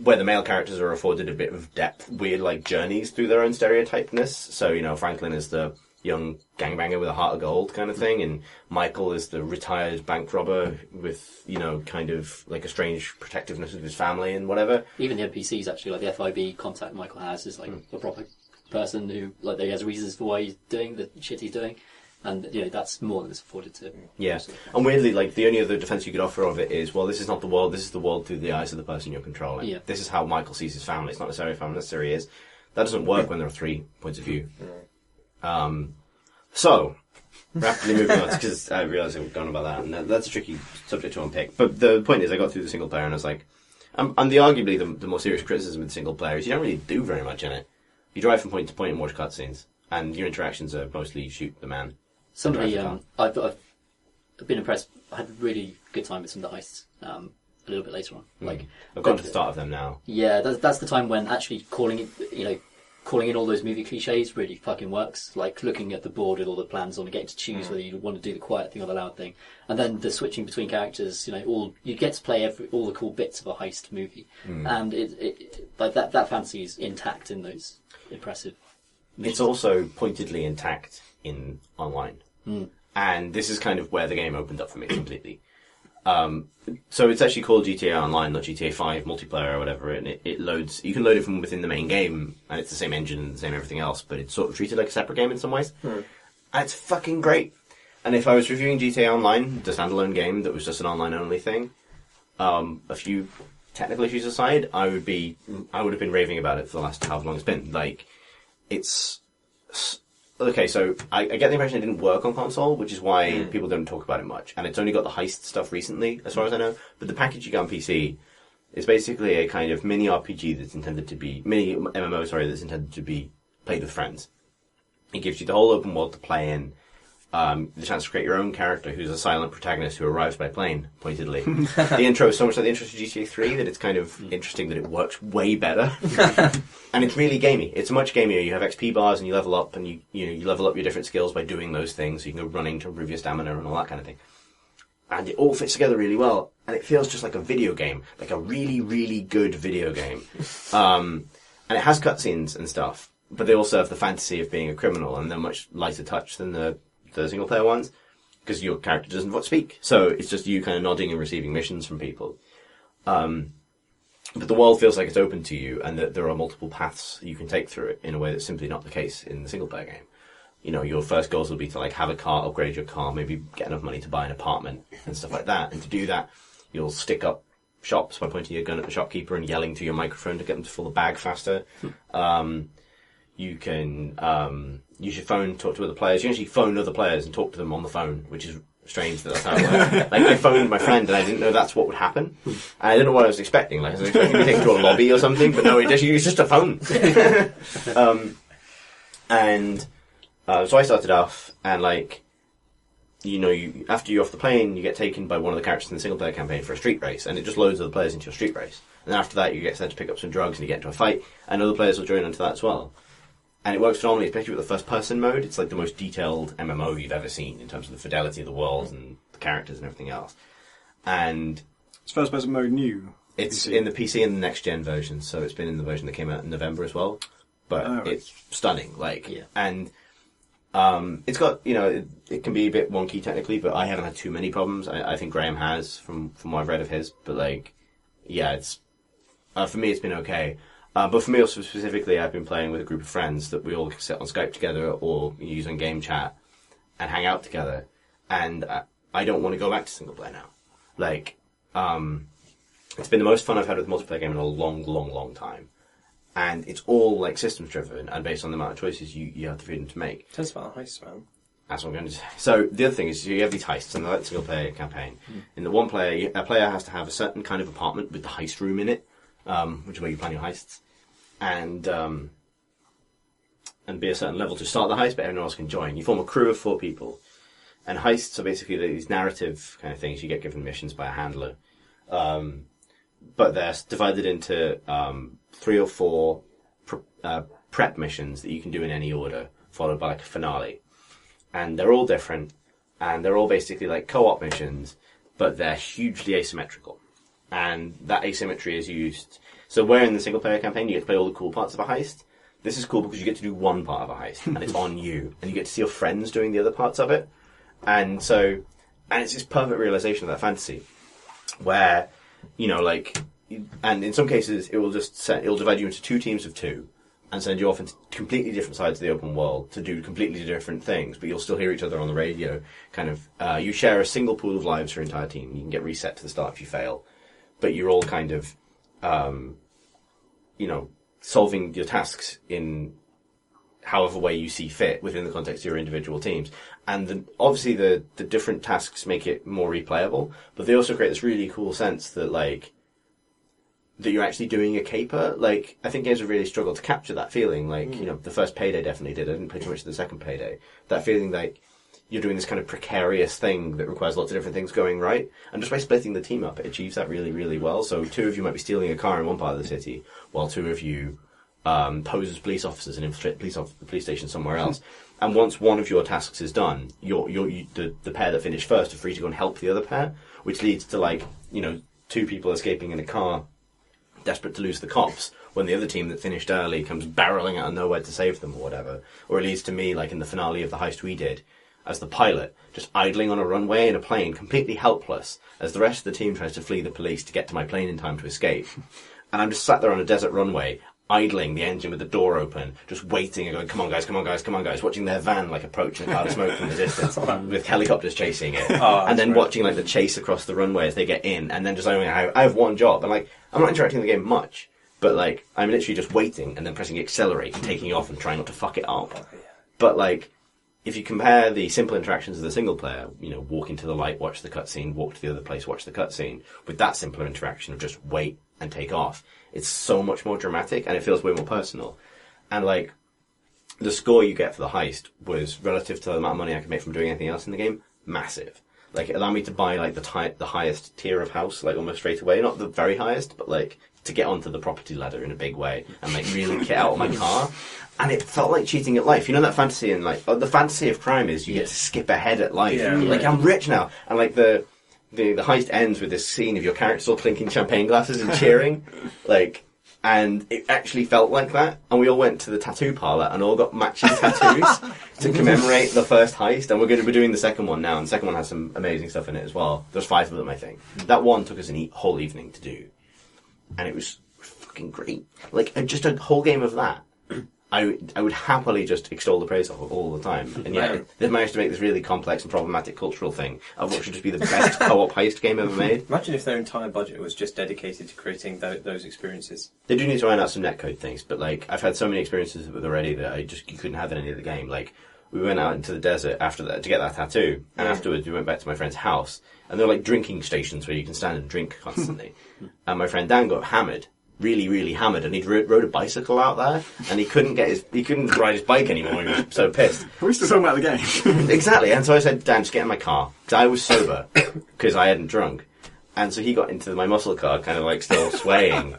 where the male characters are afforded a bit of depth, weird like journeys through their own stereotypeness. So, you know, Franklin is the young gangbanger with a heart of gold kind of thing, and Michael is the retired bank robber with, you know, kind of like a strange protectiveness of his family and whatever. Even the NPCs actually, like the FIB contact Michael has is like a proper person who, like, he has reasons for why he's doing the shit he's doing, and you know that's more than it's afforded to. Yeah, and weirdly, like the only other defense you could offer of it is, well, this is not the world. This is the world through the eyes of the person you're controlling. Yeah. This is how Michael sees his family. It's not necessarily how necessarily is. That doesn't work when there are 3 points of view. So rapidly moving on, because I realised we've gone about that, and that's a tricky subject to unpick. But the point is, I got through the single player, and I was like, and arguably the more serious criticism of the single player is you don't really do very much in it. You drive from point to point and watch cutscenes, and your interactions are mostly shoot the man. Somebody, I've been impressed. I had a really good time with some of the heists. A little bit later on, like I've gone to the start of them now. Yeah, that's the time when actually calling in all those movie cliches really fucking works. Like looking at the board with all the plans on and getting to choose whether you want to do the quiet thing or the loud thing, and then the switching between characters. You know, you get to play all the cool bits of a heist movie, and it like that fantasy is intact in those impressive missions. It's also pointedly intact in online. And this is kind of where the game opened up for me completely. So it's actually called GTA Online, not GTA 5 multiplayer or whatever, and it loads. You can load it from within the main game, and it's the same engine and the same everything else, but it's sort of treated like a separate game in some ways. And it's fucking great. And if I was reviewing GTA Online, the standalone game that was just an online only thing, a few technical issues aside, I would have been raving about it for the last however long it's been. Like, it's okay. So I get the impression it didn't work on console, which is why people don't talk about it much. And it's only got the heist stuff recently, as far as I know. But the package you get on PC is basically a kind of mini RPG that's intended to be mini MMO. Sorry, that's intended to be played with friends. It gives you the whole open world to play in. The chance to create your own character who's a silent protagonist who arrives by plane, pointedly. The intro is so much like the intro to GTA 3 that it's kind of interesting that it works way better. And it's really gamey. It's much gamier. You have XP bars and you level up, and you level up your different skills by doing those things. So you can go running to improve your stamina and all that kind of thing. And it all fits together really well. And it feels just like a video game. Like a really, really good video game. And it has cutscenes and stuff. But they also have the fantasy of being a criminal, and they're much lighter touch than the single player ones, because your character doesn't speak, so it's just you kind of nodding and receiving missions from people. But the world feels like it's open to you, and that there are multiple paths you can take through it in a way that's simply not the case in the single player game. You know, your first goals will be to like have a car, upgrade your car, maybe get enough money to buy an apartment and stuff like that. And to do that, you'll stick up shops by pointing your gun at the shopkeeper and yelling to your microphone to get them to fill the bag faster. You can use your phone, talk to other players. You can actually phone other players and talk to them on the phone, which is strange that that's how it works. Like, I phoned my friend and I didn't know that's what would happen. And I didn't know what I was expecting. Like, I was expecting to be taken to a lobby or something, but no, it's just a phone. So I started off, and like, after you're off the plane, you get taken by one of the characters in the single player campaign for a street race, and it just loads other players into your street race. And after that, you get sent to pick up some drugs and you get into a fight, and other players will join into that as well. And it works phenomenally, especially with the first-person mode. It's like the most detailed MMO you've ever seen in terms of the fidelity of the world and the characters and everything else. And Is first-person mode new? it's in the PC and the next-gen version, so it's been in the version that came out in November as well. But it's stunning, and it's got, it can be a bit wonky technically, but I haven't had too many problems. I think Graham has, from what I've read of his, but it's for me it's been okay. But for me also specifically, I've been playing with a group of friends that we all sit on Skype together or use on game chat and hang out together. And I don't want to go back to single player now. It's been the most fun I've had with a multiplayer game in a long, long, long time. And it's all like systems driven and based on the amount of choices you have the freedom to make. Tell us about the heists, man. That's what I'm going to say. So the other thing is you have these heists and they're like the single player campaign. In the one player, a player has to have a certain kind of apartment with the heist room in it, which is where you plan your heists. And be a certain level to start the heist, but everyone else can join. You form a crew of 4 people. And heists are basically these narrative kind of things. You get given missions by a handler. But they're divided into 3 or 4 prep missions that you can do in any order, followed by like a finale. And they're all different, and they're all basically like co-op missions, but they're hugely asymmetrical. And that asymmetry is used... So where in the single-player campaign you get to play all the cool parts of a heist, this is cool because you get to do one part of a heist, and it's on you, and you get to see your friends doing the other parts of it. And it's this perfect realization of that fantasy, where, and in some cases it'll divide you into 2 teams of 2, and send you off into completely different sides of the open world to do completely different things, but you'll still hear each other on the radio. You share a single pool of lives for your entire team. You can get reset to the start if you fail, but you're all kind of solving your tasks in however way you see fit within the context of your individual teams. And obviously the different tasks make it more replayable, but they also create this really cool sense that that you're actually doing a caper. I think games have really struggled to capture that feeling. The first Payday definitely did. I didn't play too much of the second Payday. That feeling you're doing this kind of precarious thing that requires lots of different things going right. And just by splitting the team up, it achieves that really, really well. So 2 of you might be stealing a car in one part of the city, while 2 of you pose as police officers and infiltrate the police station somewhere else. And once one of your tasks is done, the pair that finish first are free to go and help the other pair, which leads to 2 people escaping in a car, desperate to lose the cops, when the other team that finished early comes barreling out of nowhere to save them or whatever. Or it leads to me, in the finale of the heist we did, as the pilot, just idling on a runway in a plane, completely helpless, as the rest of the team tries to flee the police to get to my plane in time to escape. And I'm just sat there on a desert runway, idling the engine with the door open, just waiting and going, come on guys, come on guys, come on guys, watching their van like approach in a cloud of smoke from the distance with helicopters chasing it. And then watching like the chase across the runway as they get in, and then just knowing I have one job, and like I'm not interacting with the game much, but like I'm literally just waiting and then pressing accelerate and taking off and trying not to fuck it up. But like, if you compare the simple interactions of the single player, you know, walk into the light, watch the cutscene, walk to the other place, watch the cutscene, with that simpler interaction of just wait and take off, it's so much more dramatic and it feels way more personal. And like, the score you get for the heist was, relative to the amount of money I could make from doing anything else in the game, massive. Like, it allowed me to buy like the highest tier of house, like almost straight away. Not the very highest, but like to get onto the property ladder in a big way and like really get out of my car. And it felt like cheating at life. You know that fantasy and like, the fantasy of crime is you get to skip ahead at life. Yeah. Like, I'm rich now. And like the heist ends with this scene of your characters all clinking champagne glasses and cheering. Like, and it actually felt like that. And we all went to the tattoo parlour and all got matching tattoos to commemorate the first heist. And we're doing the second one now. And the second one has some amazing stuff in it as well. There's 5 of them, I think. That one took us a whole evening to do. And it was fucking great. Like, just a whole game of that. I would happily just extol the praise of it all the time. And yet, they've managed to make this really complex and problematic cultural thing of what should just be the best co-op heist game ever made. Imagine if their entire budget was just dedicated to creating those experiences. They do need to iron out some netcode things, but like, I've had so many experiences with it already that you couldn't have in any of the game. Like, we went out into the desert after that to get that tattoo, and afterwards we went back to my friend's house, and there were like drinking stations where you can stand and drink constantly. And my friend Dan got hammered. Really, really hammered, and he'd rode a bicycle out there, and he couldn't ride his bike anymore. He was so pissed. We're still talking about the game. Exactly, and so I said, Dan, just get in my car, because I was sober, because I hadn't drunk. And so he got into my muscle car, kind of like still swaying,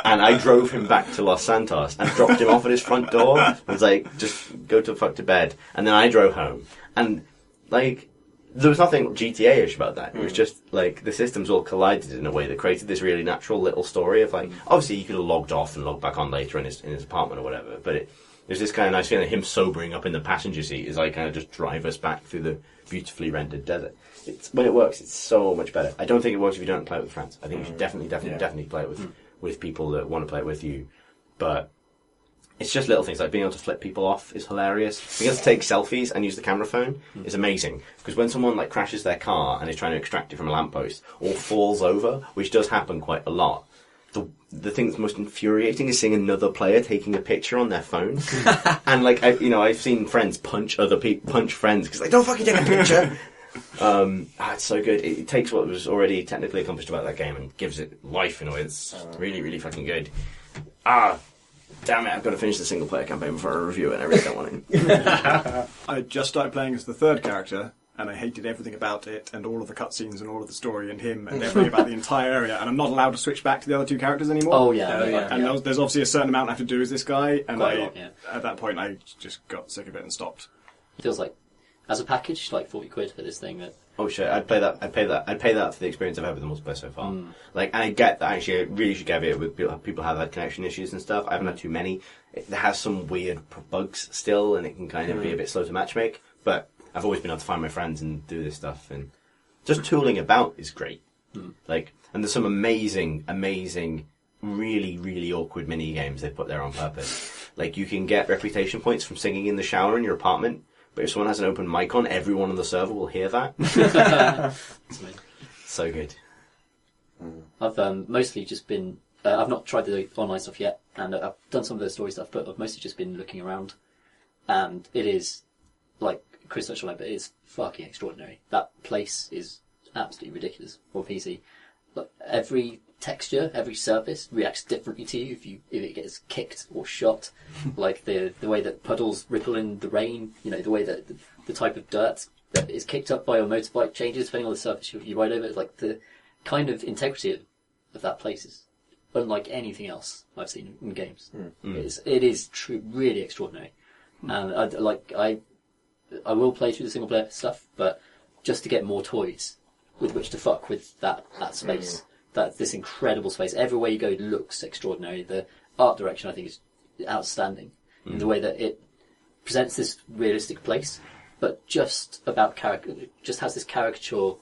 and I drove him back to Los Santos and dropped him off at his front door. I was like, just go to fuck to bed. And then I drove home, and like, there was nothing GTA-ish about that. It was just, like, the systems all collided in a way that created this really natural little story of, like, obviously he could have logged off and logged back on later in his apartment or whatever, but there's this kind of nice feeling of him sobering up in the passenger seat as I kind of just drive us back through the beautifully rendered desert. When it works, it's so much better. I don't think it works if you don't play it with friends. I think you should definitely play it with people that want to play it with you, but it's just little things like being able to flip people off is hilarious. Being able to take selfies and use the camera phone is amazing. Because when someone like crashes their car and is trying to extract it from a lamppost or falls over, which does happen quite a lot, the thing that's most infuriating is seeing another player taking a picture on their phone. And like, I've seen friends punch friends because they don't fucking take a picture. It's so good. It takes what was already technically accomplished about that game and gives it life in a way that's really, really fucking good. Damn it, I've got to finish the single player campaign before I review it, and I really don't want to. I just started playing as the third character, and I hated everything about it, and all of the cutscenes, and all of the story, and him, and everything about the entire area, and I'm not allowed to switch back to the other 2 characters anymore. Oh, yeah. And there's obviously a certain amount I have to do as this guy, and Quite at that point I just got sick of it and stopped. Feels like, as a package, like 40 quid for this thing that... Oh shit, I'd pay that for the experience I've had with the multiplayer so far. Like, and I get that actually I really should give it with people have had connection issues and stuff. I haven't had too many. It has some weird bugs still, and it can kind of be a bit slow to matchmake, but I've always been able to find my friends and do this stuff, and just tooling about is great. Like, and there's some amazing, really, really awkward mini games they put there on purpose. Like, you can get reputation points from singing in the shower in your apartment, but if someone has an open mic on, everyone on the server will hear that. So good. I've mostly just been... I've not tried the online stuff yet, and I've done some of the story stuff, but I've mostly just been looking around. And it is, like Chris touched on it, but it's fucking extraordinary. That place is absolutely ridiculous for PC. Like, every texture, every surface reacts differently to you if it gets kicked or shot. Like the way that puddles ripple in the rain, the way that the type of dirt that is kicked up by your motorbike changes depending on the surface you ride over. Like, the kind of integrity of that place is unlike anything else I've seen in games. It is really extraordinary. And I will play through the single player stuff, but just to get more toys with which to fuck with that space. This incredible space. Everywhere you go looks extraordinary. The art direction, I think, is outstanding in the way that it presents this realistic place, but just about just has this caricature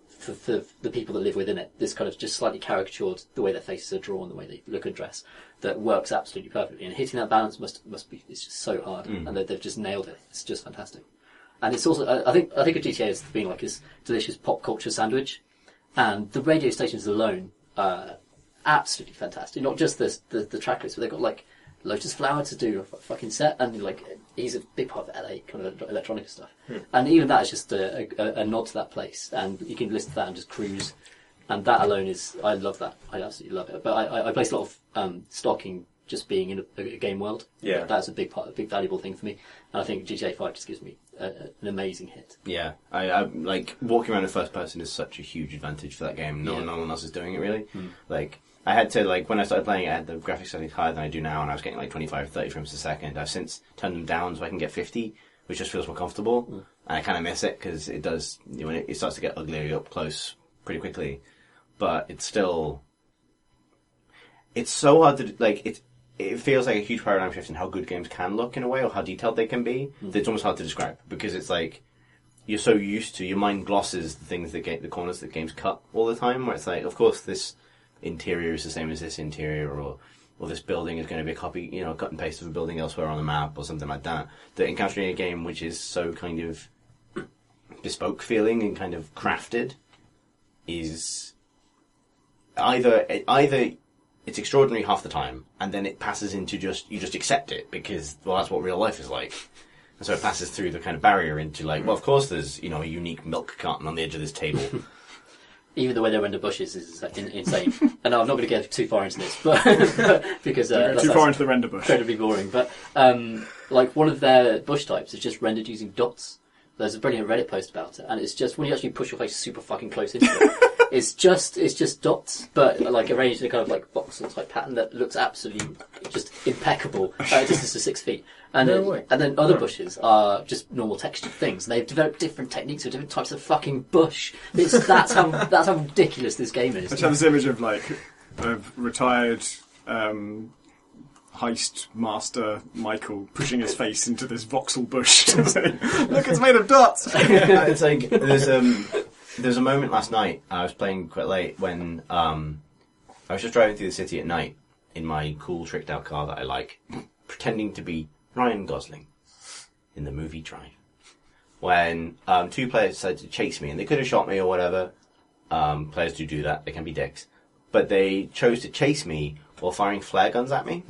for the people that live within it. This kind of just slightly caricatured the way their faces are drawn, the way they look and dress, that works absolutely perfectly. And hitting that balance must be, it's just so hard, and they've just nailed it. It's just fantastic. And it's also, I think of GTA as being like this delicious pop culture sandwich, and the radio stations alone are absolutely fantastic. Not just the track list, but they've got like Lotus Flower to do a fucking set, and like he's a big part of LA kind of electronic stuff. And even that is just a nod to that place, and you can listen to that and just cruise. And that alone is, I love that. I absolutely love it. But I place a lot of stock in just being in a game world. Yeah, that's a big valuable thing for me. And I think GTA 5 just gives me an amazing hit. Yeah, I like walking around in first person is such a huge advantage for that game. No one else is doing it really. Like I had to when I started playing it, I had the graphics settings higher than I do now, and I was getting like 25, 30 frames a second. I've since turned them down so I can get 50, which just feels more comfortable. And I kind of miss it because it does when it starts to get ugly up close pretty quickly. But it's still, it's so hard to it feels like a huge paradigm shift in how good games can look in a way, or how detailed they can be. That it's almost hard to describe because it's like you're so used to, your mind glosses the things that the corners that games cut all the time. Where it's like, of course, this interior is the same as this interior, or this building is going to be a copy, cut and paste of a building elsewhere on the map, or something like that. That encountering a game which is so kind of bespoke feeling and kind of crafted is either it's extraordinary half the time, and then it passes into you just accept it because, well, that's what real life is like. And so it passes through the kind of barrier into like, well, of course there's, a unique milk carton on the edge of this table. Even the way they render bushes is insane. And I'm not going to get too far into this, but because that's too far into the render bush. Incredibly boring. But like one of their bush types is just rendered using dots. There's a brilliant Reddit post about it, and it's just when you actually push your face super fucking close into it. It's just dots, but like arranged in a kind of like voxel type pattern that looks absolutely just impeccable. Distance to 6 feet, and then other bushes are just normal textured things. And they've developed different techniques for different types of fucking bush. That's how ridiculous this game is. I just have this image of retired heist master Michael pushing his face into this voxel bush. Saying, look, it's made of dots. It's like there's a moment last night. I was playing quite late when I was just driving through the city at night in my cool tricked out car that I like, pretending to be Ryan Gosling in the movie Drive. When two players decided to chase me, and they could have shot me or whatever. Players do that; they can be dicks, but they chose to chase me while firing flare guns at me.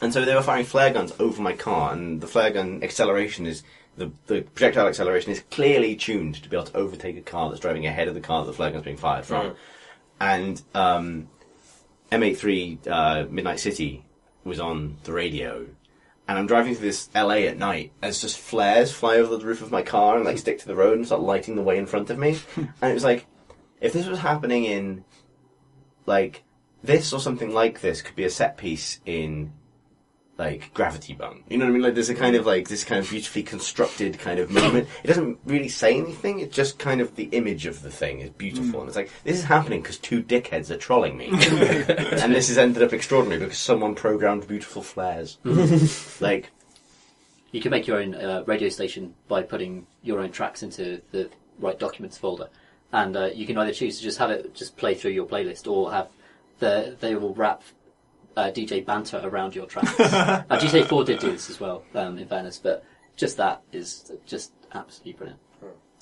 And so they were firing flare guns over my car, and the flare gun acceleration is the projectile acceleration is clearly tuned to be able to overtake a car that's driving ahead of the car that the flare gun's being fired from. And M83 Midnight City was on the radio, and I'm driving through this LA at night as just flares fly over the roof of my car and stick to the road and start lighting the way in front of me. And it was like, if this was happening in this or something like this could be a set piece in Gravity Bone. You know what I mean? There's a kind of this kind of beautifully constructed kind of movement. It doesn't really say anything. It's just kind of the image of the thing is beautiful. And it's like, this is happening because two dickheads are trolling me. And this has ended up extraordinary because someone programmed beautiful flares. You can make your own radio station by putting your own tracks into the right documents folder. And you can either choose to just have it just play through your playlist, or have they will wrap DJ banter around your tracks. GTA 4 did do this as well, in fairness, but just that is just absolutely brilliant.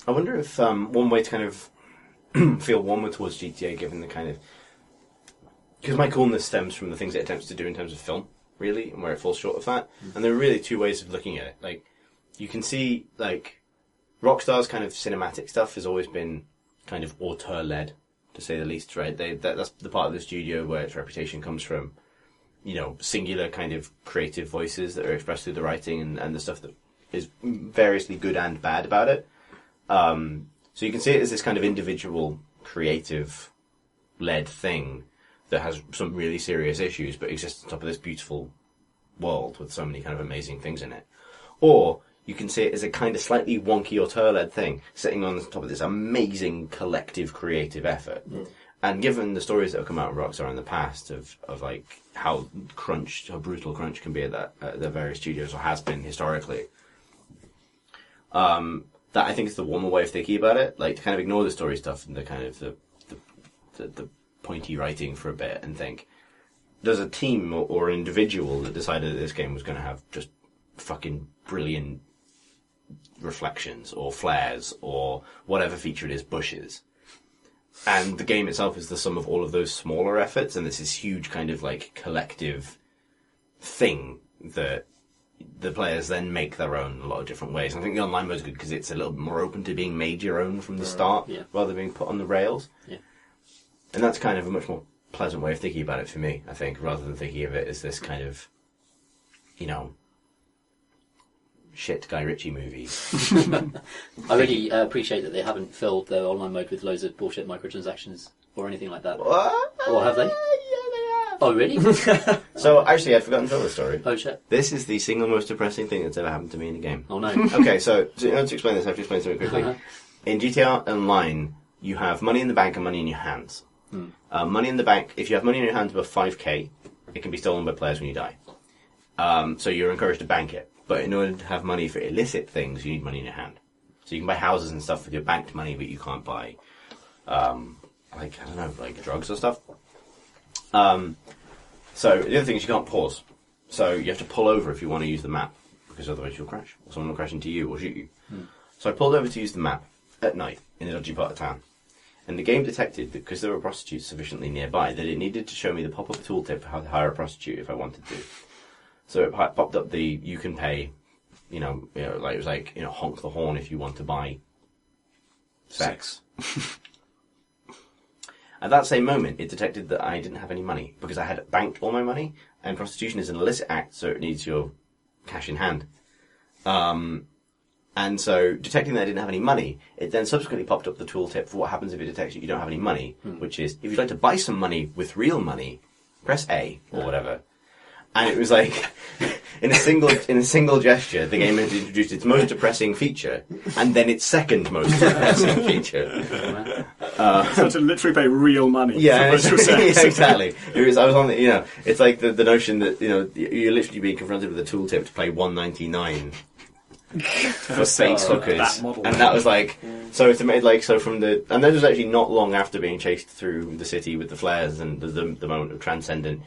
I wonder if one way to kind of feel warmer towards GTA, given the kind of... Because my coolness stems from the things it attempts to do in terms of film, really, and where it falls short of that. And there are really two ways of looking at it. You can see, Rockstar's kind of cinematic stuff has always been kind of auteur-led, to say the least, right? That's the part of the studio where its reputation comes from. Singular kind of creative voices that are expressed through the writing and the stuff that is variously good and bad about it. So you can see it as this kind of individual, creative-led thing that has some really serious issues, but exists on top of this beautiful world with so many kind of amazing things in it. Or you can see it as a kind of slightly wonky auteur-led thing, sitting on top of this amazing collective creative effort. And given the stories that have come out of Rockstar in the past of how brutal crunch can be at the various studios, or has been historically, That I think is the warmer way of thinking about it. Like, to kind of ignore the story stuff and the kind of the pointy writing for a bit and think, there's a team or an individual that decided that this game was going to have just fucking brilliant reflections or flares or whatever feature it is, bushes. And the game itself is the sum of all of those smaller efforts, and it's this huge kind of like collective thing that the players then make their own in a lot of different ways. I think the online mode is good because it's a little bit more open to being made your own from the start rather than being put on the rails. Yeah. And that's kind of a much more pleasant way of thinking about it for me, I think, rather than thinking of it as this kind of, you know, shit Guy Ritchie movies. I really appreciate that they haven't filled their online mode with loads of bullshit microtransactions or anything like that. What? Or have they? Yeah, they have. Oh, really? So, actually, I'd forgotten to tell the story. Oh, shit. This is the single most depressing thing that's ever happened to me in a game. Oh, no. Okay, so in order to explain this, I have to explain something quickly. Uh-huh. In GTA Online, you have money in the bank and money in your hands. Money in the bank, if you have money in your hands above 5k, it can be stolen by players when you die. So you're encouraged to bank it. But in order to have money for illicit things, you need money in your hand. So you can buy houses and stuff with your banked money, but you can't buy, drugs or stuff. So the other thing is you can't pause. So you have to pull over if you want to use the map, because otherwise you'll crash. Or someone will crash into you or shoot you. So I pulled over to use the map at night in a dodgy part of town. And the game detected that because there were prostitutes sufficiently nearby, that it needed to show me the pop-up tooltip for how to hire a prostitute if I wanted to. So it popped up the you can pay, like it was like, honk the horn if you want to buy sex. At that same moment, it detected that I didn't have any money because I had banked all my money, and prostitution is an illicit act, so it needs your cash in hand. And so, detecting that I didn't have any money, it then subsequently popped up the tooltip for what happens if it detects that you don't have any money, which is, if you'd like to buy some money with real money, press A, or whatever. And it was like, in a single gesture, the game had introduced its most depressing feature, and then its second most depressing feature. So to literally pay real money for virtual sex. Yeah, exactly. I was on the, it's like the notion that, you're literally being confronted with a tooltip to pay $1.99 for sex hookers, and that was like, so it's made like, so from the, and that was actually not long after being chased through the city with the flares and the moment of transcendent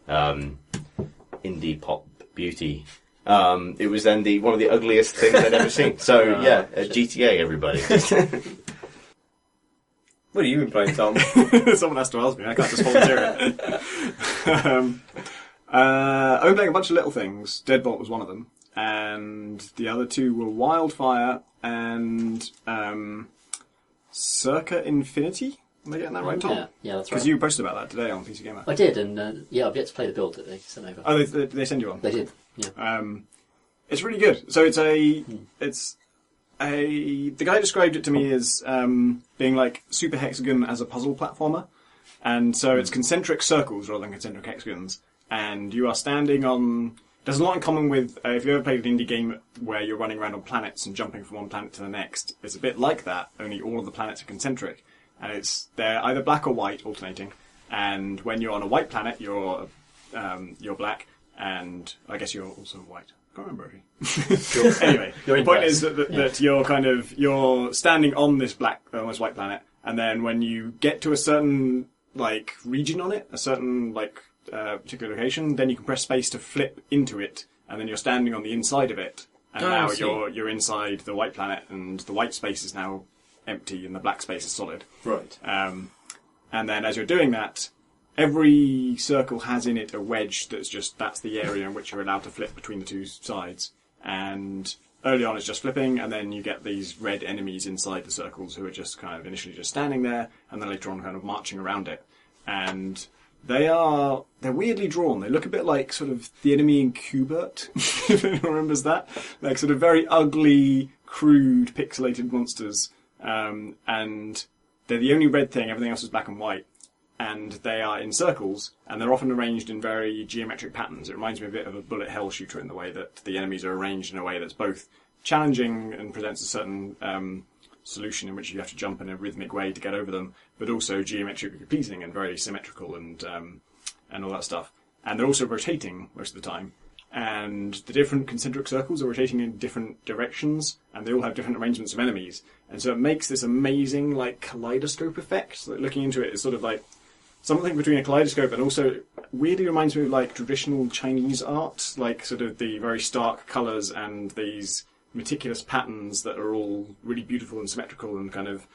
indie pop beauty. It was then one of the ugliest things I'd ever seen. So GTA, everybody. What have you been playing, Tom? Someone has to ask me. I can't just volunteer it. I've been playing a bunch of little things. Deadbolt was one of them. And the other two were Wildfire and Circa Infinity. Am I getting that right, Tom? Yeah, that's right. Because you posted about that today on PC Gamer. I did, and I've yet to play the build that they sent over. Oh, they send you one? They did, yeah. It's really good. So the guy described it to me as being like Super Hexagon as a puzzle platformer. And so it's concentric circles rather than concentric hexagons. And you are standing on... There's a lot in common with, if you ever played an indie game where you're running around on planets and jumping from one planet to the next, it's a bit like that, only all of the planets are concentric. And they're either black or white, alternating. And when you're on a white planet, you're black, and I guess you're also white. I can't remember actually. Anyway, the point is that you're standing on this almost white planet, and then when you get to a certain region on it, a certain particular location, then you can press space to flip into it, and then you're standing on the inside of it, and now you're inside the white planet, and the white space is now empty and the black space is solid. Right. And then as you're doing that, every circle has in it a wedge that's the area in which you're allowed to flip between the two sides. And early on it's just flipping, and then you get these red enemies inside the circles who are just kind of initially just standing there, and then later on kind of marching around it. And they're weirdly drawn. They look a bit like sort of the enemy in Qbert, if anyone remembers that. Like sort of very ugly, crude, pixelated monsters. And they're the only red thing, everything else is black and white. And they are in circles, and they're often arranged in very geometric patterns. It reminds me a bit of a bullet hell shooter in the way that the enemies are arranged in a way that's both challenging and presents a certain solution in which you have to jump in a rhythmic way to get over them, but also geometrically pleasing and very symmetrical and all that stuff. And they're also rotating most of the time. and the different concentric circles are rotating in different directions, and they all have different arrangements of enemies. And so it makes this amazing, like, kaleidoscope effect. So looking into it is sort of like something between a kaleidoscope and also weirdly reminds me of, like, traditional Chinese art, like sort of the very stark colours and these meticulous patterns that are all really beautiful and symmetrical, and kind of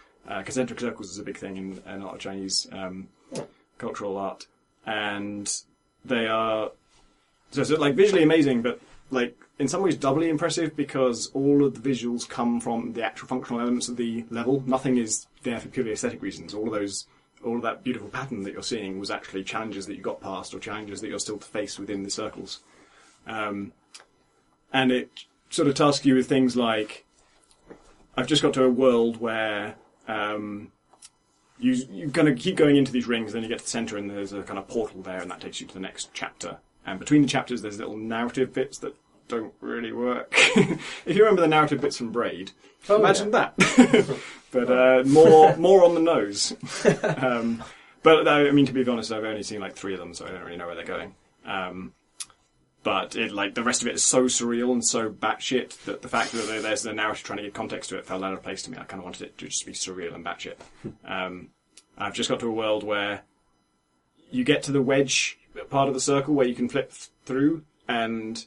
concentric circles is a big thing in a lot of Chinese cultural art. And they are so like visually amazing, but like in some ways doubly impressive because all of the visuals come from the actual functional elements of the level. Nothing is there for purely aesthetic reasons. All of that beautiful pattern that you're seeing was actually challenges that you got past or challenges that you're still to face within the circles. And it sort of tasks you with things like, I've just got to a world where you kind of keep going into these rings, then you get to the centre and there's a kind of portal there, and that takes you to the next chapter. And between the chapters there's little narrative bits that don't really work. If you remember the narrative bits from Braid, imagine that. But more on the nose. But I mean, to be honest, I've only seen like 3 of them, so I don't really know where they're going. But it, like, the rest of it is so surreal and so batshit that the fact that there's the narrative trying to give context to it fell out of place to me. I kind of wanted it to just be surreal and batshit. I've just got to a world where you get to the wedge part of the circle where you can flip through, and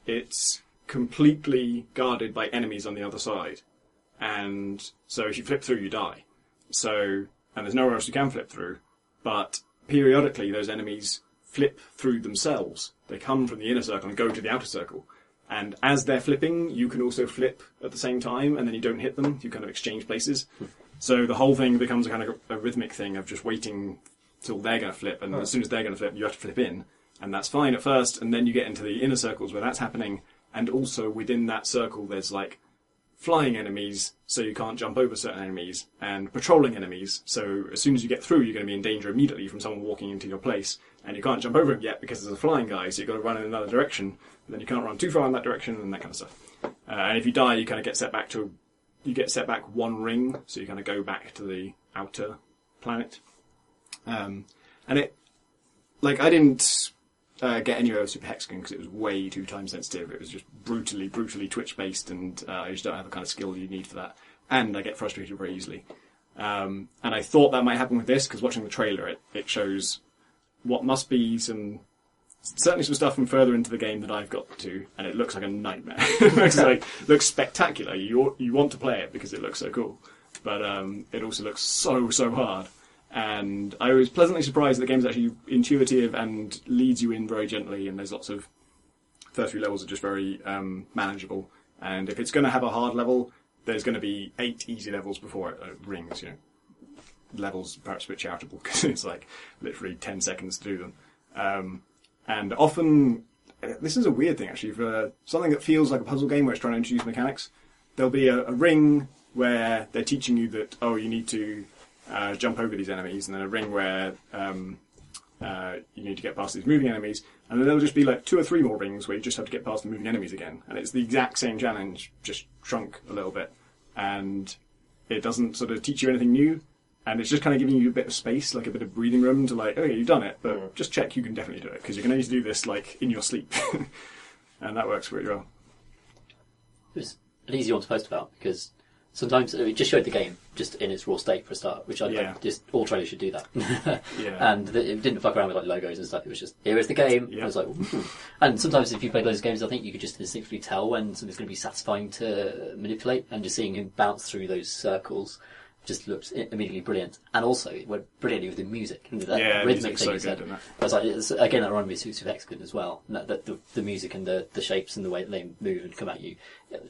it's completely guarded by enemies on the other side. And so if you flip through, you die. So, and there's nowhere else you can flip through, but periodically those enemies flip through themselves. They come from the inner circle and go to the outer circle. And as they're flipping, you can also flip at the same time, and then you don't hit them. You kind of exchange places. So the whole thing becomes a kind of a rhythmic thing of just waiting till they're going to flip, and as soon as they're going to flip, you have to flip in. And that's fine at first, and then you get into the inner circles where that's happening, and also within that circle there's like flying enemies, so you can't jump over certain enemies, and patrolling enemies, so as soon as you get through, you're going to be in danger immediately from someone walking into your place, and you can't jump over him yet because there's a flying guy, so you've got to run in another direction, but then you can't run too far in that direction, and that kind of stuff. And if you die, you kind of get set back one ring, so you kind of go back to the outer planet. And it, like, I didn't get anywhere with Super Hexagon because it was way too time sensitive. It was just brutally Twitch based, and I just don't have the kind of skill you need for that. And I get frustrated very easily. And I thought that might happen with this because watching the trailer, it shows what must be certainly some stuff from further into the game that I've got to, and it looks like a nightmare. It looks spectacular. You want to play it because it looks so cool, but it also looks so hard. And I was pleasantly surprised that the game's actually intuitive and leads you in very gently, and there's lots of first few levels are just very manageable. And if it's going to have a hard level, there's going to be 8 easy levels before it rings. Levels perhaps a bit charitable because it's like literally 10 seconds to do them. And often, this is a weird thing actually, for something that feels like a puzzle game where it's trying to introduce mechanics, there'll be a ring where they're teaching you that, you need to jump over these enemies, and then a ring where you need to get past these moving enemies, and then there'll just be like 2 or 3 more rings where you just have to get past the moving enemies again. And it's the exact same challenge, just shrunk a little bit. And it doesn't sort of teach you anything new, and it's just kind of giving you a bit of space, like a bit of breathing room to like, okay, you've done it, but just check you can definitely do it, because you're going to need to do this like in your sleep. And that works pretty well. It was an easy one to post about, because sometimes it just showed the game just in its raw state for a start, which I just all trailers should do that. And it didn't fuck around with like logos and stuff. It was just, here is the game. I was like, ooh. And sometimes if you play those games, I think you could just instinctively tell when something's going to be satisfying to manipulate, and just seeing him bounce through those circles just looks immediately brilliant. And also it went brilliantly with the music and that rhythmic thing. So good, I was like, again, that reminded me of Super Hexagon as well. The music and the shapes and the way that they move and come at you,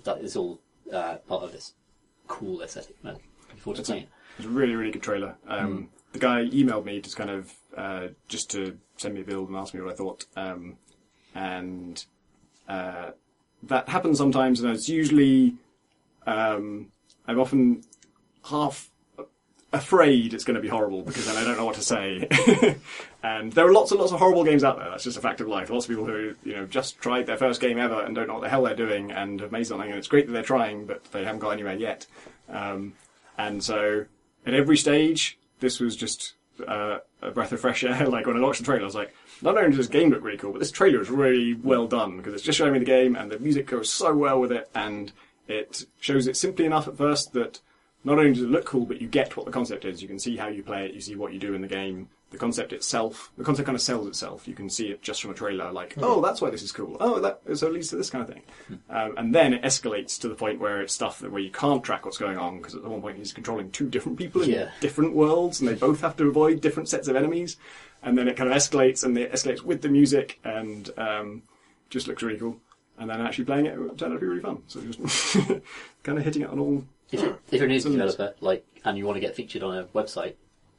that is all part of this cool aesthetic. Man, looking forward to playing it. It's a really good trailer. The guy emailed me just kind of just to send me a build and ask me what I thought. And that happens sometimes, and it's usually I'm often half afraid it's going to be horrible because then I don't know what to say. And there are lots and lots of horrible games out there. That's just a fact of life. Lots of people who just tried their first game ever and don't know what the hell they're doing and have made something, and it's great that they're trying, but they haven't got anywhere yet. And so at every stage, this was just a breath of fresh air. Like when I watched the trailer, I was like, not only does this game look really cool, but this trailer is really well done because it's just showing me the game and the music goes so well with it, and it shows it simply enough at first that not only does it look cool, but you get what the concept is. You can see how you play it, you see what you do in the game. The concept itself, the concept kind of sells itself. You can see it just from a trailer, like, oh, that's why this is cool. Oh, so it leads to this kind of thing. And then it escalates to the point where it's stuff where you can't track what's going on, because at one point he's controlling two different people in different worlds, and they both have to avoid different sets of enemies. And then it kind of escalates, and it escalates with the music, and just looks really cool. And then actually playing it turned out to be really fun. So just kind of hitting it on all... If you're a music developer, and you want to get featured on a website,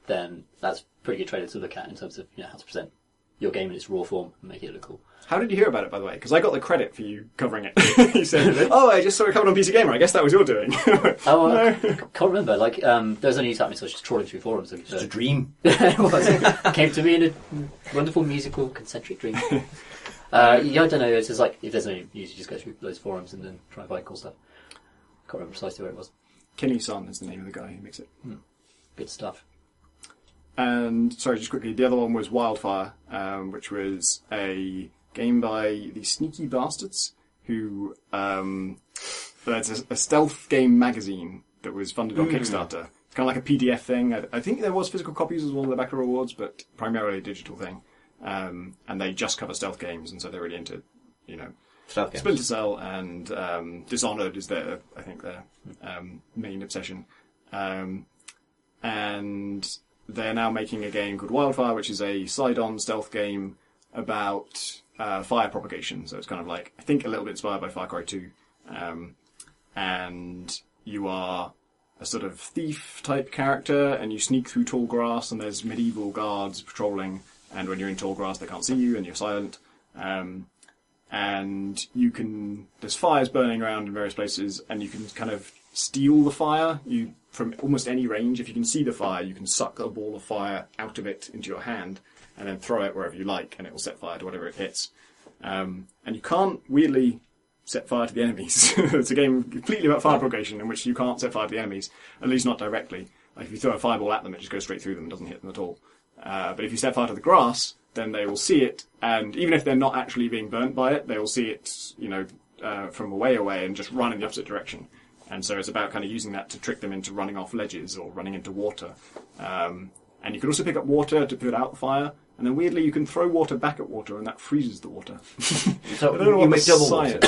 then that's a pretty good trailer to look at in terms of how to present your game in its raw form and make it look cool. How did you hear about it, by the way? Because I got the credit for you covering it. You said, "Oh, I just saw it covered on PC Gamer. I guess that was your doing." I can't remember. There was a news happening, so I was just trawling through forums. It's a dream. It was. It came to me in a wonderful musical concentric dream. I don't know. It's just like if there's any news, you just go through those forums and then try and find cool stuff. Can't remember precisely where it was. Kenny-san is the name of the guy who makes it. Good stuff. And, sorry, just quickly, the other one was Wildfire, which was a game by the Sneaky Bastards, who, that's a stealth game magazine that was funded on Kickstarter. It's kind of like a PDF thing. I think there was physical copies as one of the backer rewards, but primarily a digital thing. And they just cover stealth games, and so they're really into, Stealth games. Splinter Cell and Dishonored is their main obsession. And they're now making a game called Wildfire, which is a side-on stealth game about fire propagation. So it's kind of like, I think, a little bit inspired by Far Cry 2. And you are a sort of thief-type character, and you sneak through tall grass, and there's medieval guards patrolling, and when you're in tall grass, they can't see you, and you're silent. And there's fires burning around in various places, and you can kind of steal the fire from almost any range. If you can see the fire, you can suck a ball of fire out of it into your hand and then throw it wherever you like, and it will set fire to whatever it hits. And you can't, weirdly, set fire to the enemies. It's a game completely about fire propagation in which you can't set fire to the enemies, at least not directly. Like if you throw a fireball at them, it just goes straight through them and doesn't hit them at all. But if you set fire to the grass, then they will see it, and even if they're not actually being burnt by it, they will see it, from way away and just run in the opposite direction. And so it's about kind of using that to trick them into running off ledges or running into water. And you can also pick up water to put out the fire, and then weirdly you can throw water back at water, and that freezes the water. So I don't know what make the double science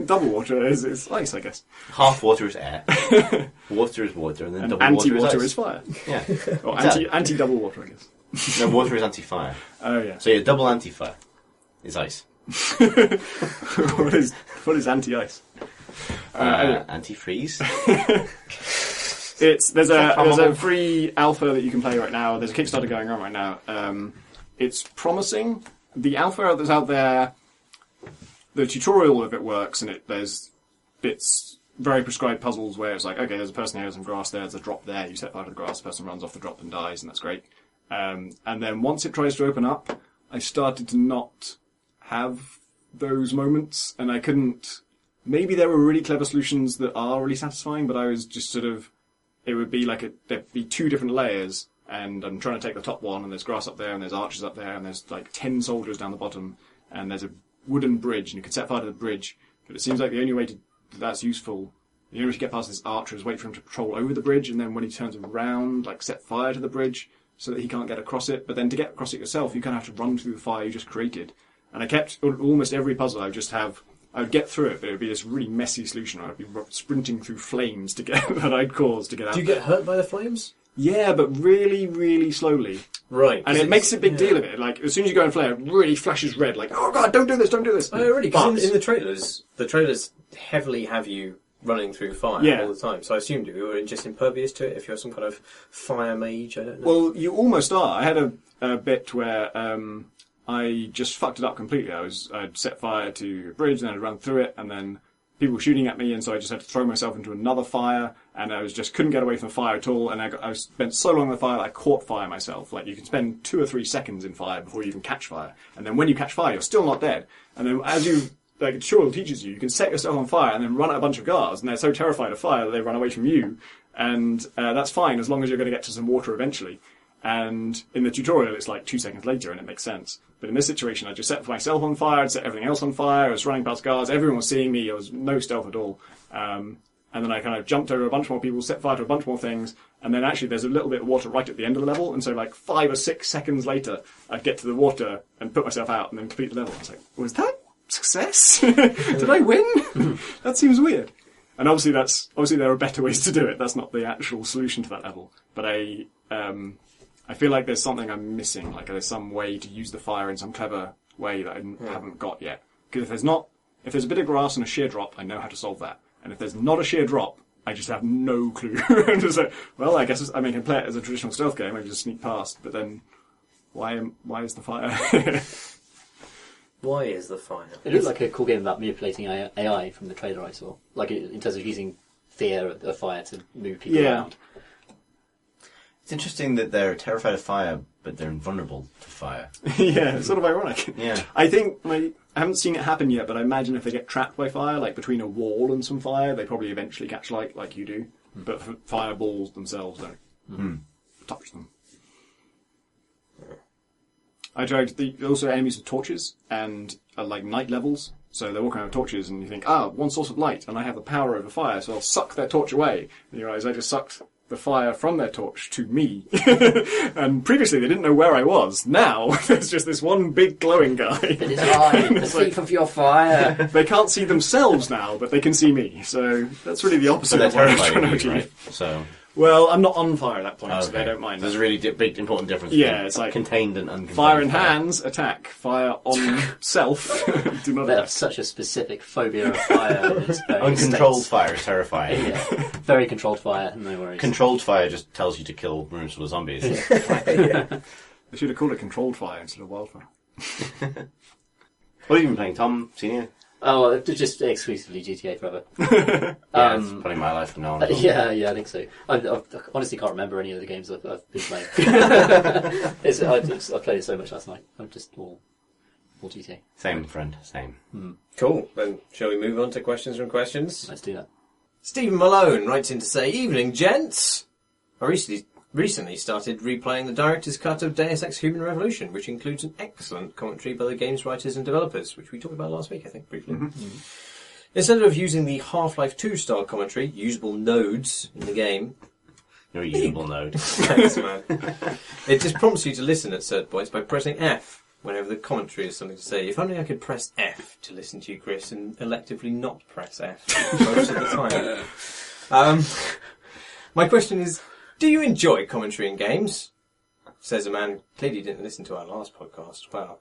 is. Double water is ice, I guess. Half water is air. Water is water, and then And double anti-water water is fire. Yeah. Or Exactly. anti-double water, I guess. No, water is anti-fire. Oh, yeah. So double anti-fire is ice. What is anti-ice? Anyway. Anti-freeze. There's a free alpha that you can play right now. There's a Kickstarter going on right now. It's promising. The alpha that's out there, the tutorial of it works, and there's bits, very prescribed puzzles where it's like, okay, there's a person here, there's some grass there, there's a drop there, you set fire to the grass, the person runs off the drop and dies, and that's great. And then once it tries to open up, I started to not have those moments, and I couldn't... Maybe there were really clever solutions that are really satisfying, but I was just sort of... It would be like there'd be two different layers, and I'm trying to take the top one, and there's grass up there, and there's archers up there, and there's like 10 soldiers down the bottom, and there's a wooden bridge, and you can set fire to the bridge, but it seems like the only way that's useful, the only way to get past this archer is wait for him to patrol over the bridge, and then when he turns around, like set fire to the bridge, so that he can't get across it. But then to get across it yourself, you kind of have to run through the fire you just created. And I kept almost every puzzle. I would get through it, but it would be this really messy solution. I'd be sprinting through flames to get that I'd caused to get out. Do you get hurt by the flames? Yeah, but really, really slowly. Right. And it makes a big deal of it. Like as soon as you go in flare, it really flashes red. Like, oh god, don't do this, don't do this. Oh, really? Because in the trailers heavily have you running through fire all the time. So I assumed you were just impervious to it if you're some kind of fire mage, I don't know. Well, you almost are. I had a bit where I just fucked it up completely. I'd set fire to a bridge, and then I'd run through it, and then people were shooting at me, and so I just had to throw myself into another fire, and I couldn't get away from the fire at all, and I spent so long in the fire that I caught fire myself. Like, you can spend 2 or 3 seconds in fire before you even catch fire, and then when you catch fire, you're still not dead. And then as you... Like, the tutorial teaches you can set yourself on fire and then run at a bunch of guards, and they're so terrified of fire that they run away from you, And that's fine as long as you're going to get to some water eventually. And in the tutorial, it's like 2 seconds later, and it makes sense. But in this situation, I just set myself on fire, I'd set everything else on fire, I was running past guards, everyone was seeing me, there was no stealth at all. And then I kind of jumped over a bunch more people, set fire to a bunch more things, and then actually there's a little bit of water right at the end of the level, and so like 5 or 6 seconds later, I'd get to the water and put myself out and then complete the level. I was like, was that success? Did I win? That seems weird. And obviously there are better ways to do it. That's not the actual solution to that level. But I feel like there's something I'm missing. Like there's some way to use the fire in some clever way that I haven't got yet. Because if there's a bit of grass and a sheer drop, I know how to solve that. And if there's not a sheer drop, I just have no clue. I'm just like, well, I guess I can play it as a traditional stealth game. I can just sneak past. But then, why is the fire? Why is the fire? It looks like a cool game about manipulating AI from the trailer I saw. Like in terms of using fear of fire to move people around. It's interesting that they're terrified of fire, but they're invulnerable to fire. Yeah, it's sort of ironic. Yeah. I think I haven't seen it happen yet, but I imagine if they get trapped by fire, like between a wall and some fire, they probably eventually catch light, like you do. But fireballs themselves don't touch them. I tried also enemies with torches and like night levels. So they're walking around with torches, and you think, one source of light, and I have the power over fire, so I'll suck their torch away. And you realise I just sucked the fire from their torch to me. And previously they didn't know where I was. Now there's just this one big glowing guy. It is I, the thief of your fire. They can't see themselves now, but they can see me. So that's really the opposite of what I was trying to achieve. Right? So. Well, I'm not on fire at that point, so they don't mind. There's a really big, important difference. Yeah, it's like contained and uncontained. Fire in hands, attack. Fire on self, do not They have attack. such a specific phobia of fire. It's very Uncontrolled states. fire is terrifying. Yeah. Very controlled fire, no worries. Controlled fire just tells you to kill rooms full of zombies. They should have called it controlled fire instead of wildfire. What have you been playing, Tom, Senior? Oh, just exclusively GTA forever. Yeah, it's probably my life from now on. Yeah, I think so. I honestly can't remember any of the games I've been playing. I played it so much last night. I'm just all GTA. Same, friend, same. Cool. Then shall we move on to questions from questions? Let's do that. Stephen Malone writes in to say, "Evening, gents. I recently started replaying the director's cut of Deus Ex Human Revolution, which includes an excellent commentary by the game's writers and developers, which we talked about last week, I think, briefly. Instead of using the Half-Life 2 style commentary, usable nodes in the game..." You're a usable node. Thanks, man. "It just prompts you to listen at certain points by pressing F whenever the commentary has something to say. If only I could press F to listen to you, Chris, and electively not press F most of the time. My question is, do you enjoy commentary in games?" Says a man who clearly didn't listen to our last podcast. Wow.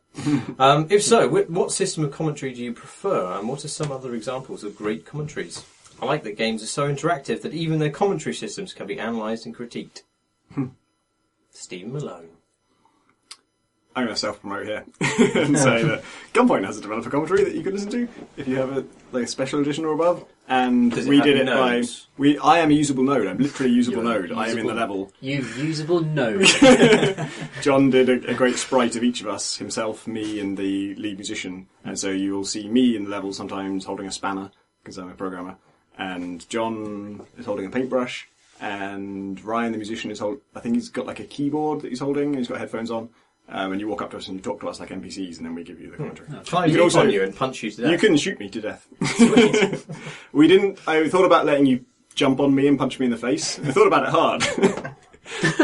If so, what system of commentary do you prefer, and what are some other examples of great commentaries? I like that games are so interactive that even their commentary systems can be analysed and critiqued. Stephen Malone. I'm going to self-promote here and say that Gunpoint has a developer commentary that you can listen to if you have a special edition or above. And we did it nodes? I am a usable node. I'm literally a usable node. I am in the level. You usable node. John did a great sprite of each of us, himself, me, and the lead musician. And so you will see me in the level sometimes holding a spanner, because I'm a programmer. And John is holding a paintbrush. And Ryan, the musician, I think he's got like a keyboard that he's holding, and he's got headphones on. When you walk up to us and you talk to us like NPCs, and then we give you the commentary. Can I leap on you and punch you to death? You can shoot me to death. I thought about letting you jump on me and punch me in the face. I thought about it hard.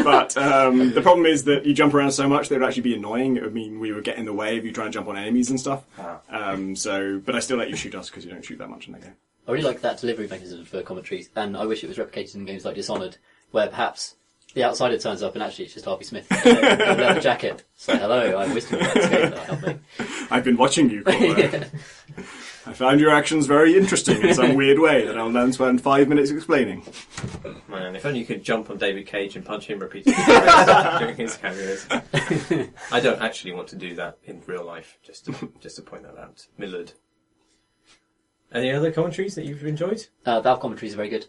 But the problem is that you jump around so much that it would actually be annoying. It would mean we would get in the way of you trying to jump on enemies and stuff. But I still let you shoot us because you don't shoot that much in the game. I really like that delivery mechanism for commentaries, and I wish it was replicated in games like Dishonored, where perhaps the outsider turns up and actually it's just Harvey Smith in a leather jacket. Say, hello, I'm wisdom about this game that I helped make. I've been watching you, Caller. I found your actions very interesting in some weird way that I'll then spend 5 minutes explaining. Man, if only you could jump on David Cage and punch him repeatedly during his cameos. I don't actually want to do that in real life, just to point that out. Millard. Any other commentaries that you've enjoyed? Valve commentaries are very good.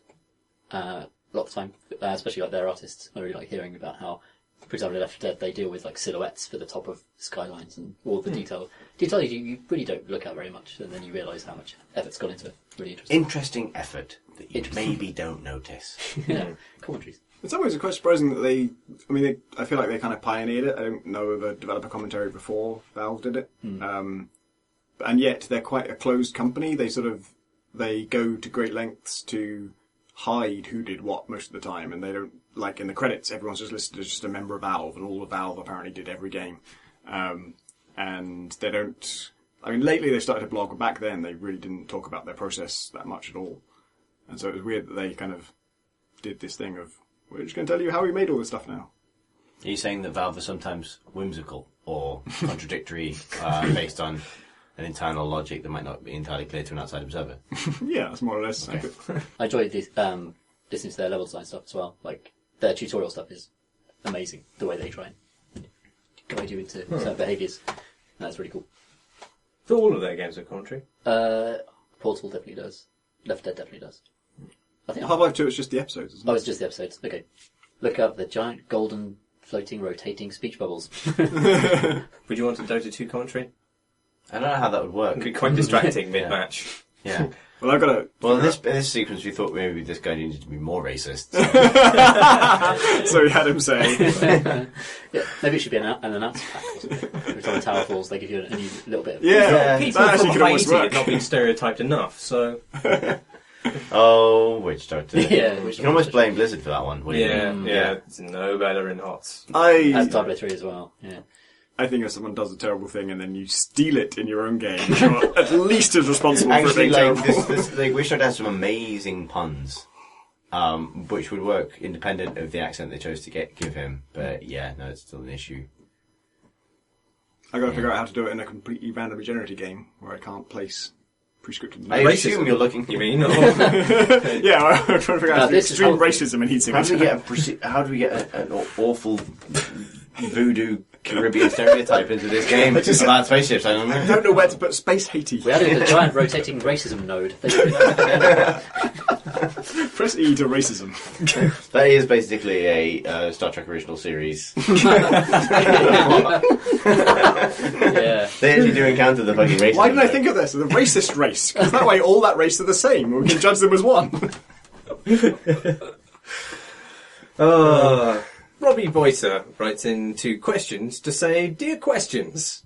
A lot of the time, especially like their artists. I really like hearing about how for example, in Left 4 Dead, they deal with like silhouettes for the top of skylines and all the detail you really don't look at very much, and then you realise how much effort's gone into it. Really interesting. Interesting effort that you maybe don't notice. Yeah, commentaries. It's always quite surprising that I feel like they kind of pioneered it. I don't know of a developer commentary before Valve did it. And yet they're quite a closed company. They go to great lengths to hide who did what most of the time, and they don't, like in the credits, everyone's just listed as just a member of Valve, and all of Valve apparently did every game. And they don't, lately they started to blog, but back then they really didn't talk about their process that much at all. And so it was weird that they kind of did this thing of, we're just going to tell you how we made all this stuff now. Are you saying that Valve is sometimes whimsical or contradictory based on an internal logic that might not be entirely clear to an outside observer? Yeah, that's more or less. Okay. I enjoyed this, listening to their level design stuff as well. Like, their tutorial stuff is amazing, the way they try and guide you into certain behaviours. That's really cool. So all of their games are commentary? Portal definitely does. Left 4 Dead definitely does. I think Half-Life 2 is just the episodes, isn't it? Oh, it's just the episodes. Okay. Look up the giant golden floating rotating speech bubbles. Would you want a Dota 2 commentary? I don't know how that would work. It could be quite distracting mid-match. Yeah. Well, I've got to... Well, in this sequence, we thought maybe this guy needed to be more racist. So we had him say... Yeah, maybe it should be an announce pack or something. Every time a tower falls, they give you a new little bit of... Yeah, People that actually from could almost Haiti work. have not been stereotyped enough, so... Oh, Witch Doctor. Yeah, You can almost blame Blizzard for that one. wouldn't you? Yeah, it's no better in HOTS. As Diablo 3 as well, yeah. I think if someone does a terrible thing and then you steal it in your own game, you're at least as responsible for it Actually, being terrible. Witch Doctor has some amazing puns, which would work independent of the accent they chose to give him. But yeah, no, it's still an issue. I've got to figure out how to do it in a completely randomly generated game where I can't place prescripted I notes. assume you're looking. You mean? Or... Yeah, well, I'm trying to figure out how to do this is extreme how- racism in Heat How do we get an awful voodoo Caribbean stereotype into this game about spaceships? I don't I know. don't know where to put Space Haiti. We added the giant rotating racism node. Press E to racism. That is basically a Star Trek original series. Yeah. They actually do encounter the fucking racism. Why didn't I think of this? The racist race. Because that way all that race are the same. We can judge them as one. Robbie Boyter writes in 2 questions to say, Dear Questions,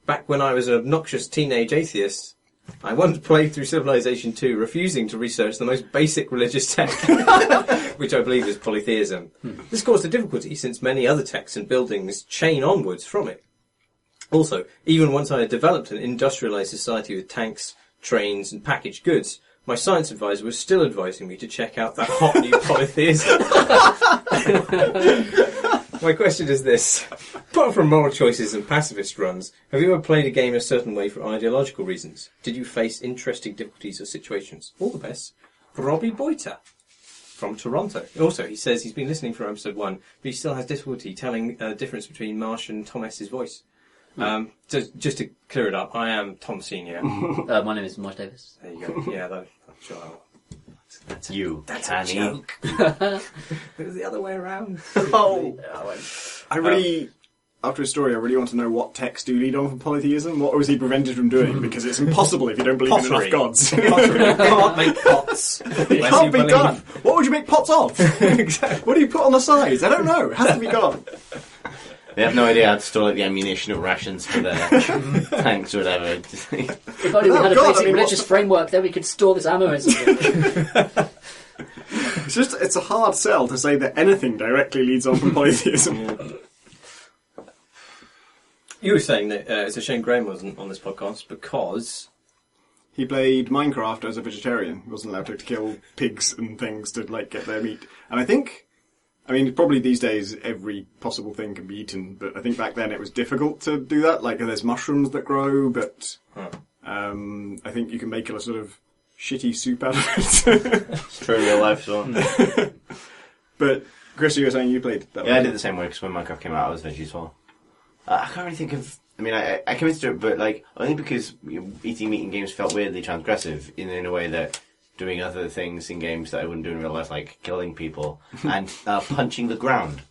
back when I was an obnoxious teenage atheist, I once played through Civilization 2 refusing to research the most basic religious tech, which I believe is polytheism. This caused a difficulty since many other texts and buildings chain onwards from it. Also, even once I had developed an industrialized society with tanks, trains and packaged goods, my science advisor was still advising me to check out that hot new polytheism. My question is this. Apart from moral choices and pacifist runs, have you ever played a game a certain way for ideological reasons? Did you face interesting difficulties or situations? All the best. Robbie Boyter from Toronto. Also, he says he's been listening for episode 1, but he still has difficulty telling the difference between Marsh and Thomas's voice. So just to clear it up, I am Tom Senior. My name is Marsh Davis. There you go. Yeah, that's sure. That's A joke. It was the other way around. Oh. I really, after his story, I really want to know what texts do lead on from polytheism. What was he prevented from doing? Because it's impossible if you don't believe in Pottery. enough gods. Pottery. You can't make pots. It can't be done. What would you make pots of? Exactly. What do you put on the sides? I don't know. It has to be gone. They have no idea how to store like the ammunition or rations for their tanks or whatever. If only we Oh, had a God, basic I mean, religious framework, then we could store this ammo in something. It's a hard sell to say that anything directly leads on from polytheism. You were saying that it's a shame Graham wasn't on this podcast because... He played Minecraft as a vegetarian. He wasn't allowed to kill pigs and things to get their meat. And I think... probably these days every possible thing can be eaten, but I think back then it was difficult to do that. Like, there's mushrooms that grow, but I think you can make a sort of shitty soup out of it. It's true in real life, so. But, Chris, you were saying you played that Yeah, way. I did the same way because when Minecraft came out, I was veggie as well. I can't really think of... I committed to it, but only because eating meat in games felt weirdly transgressive in a way that doing other things in games that I wouldn't do in real life, like killing people and punching the ground,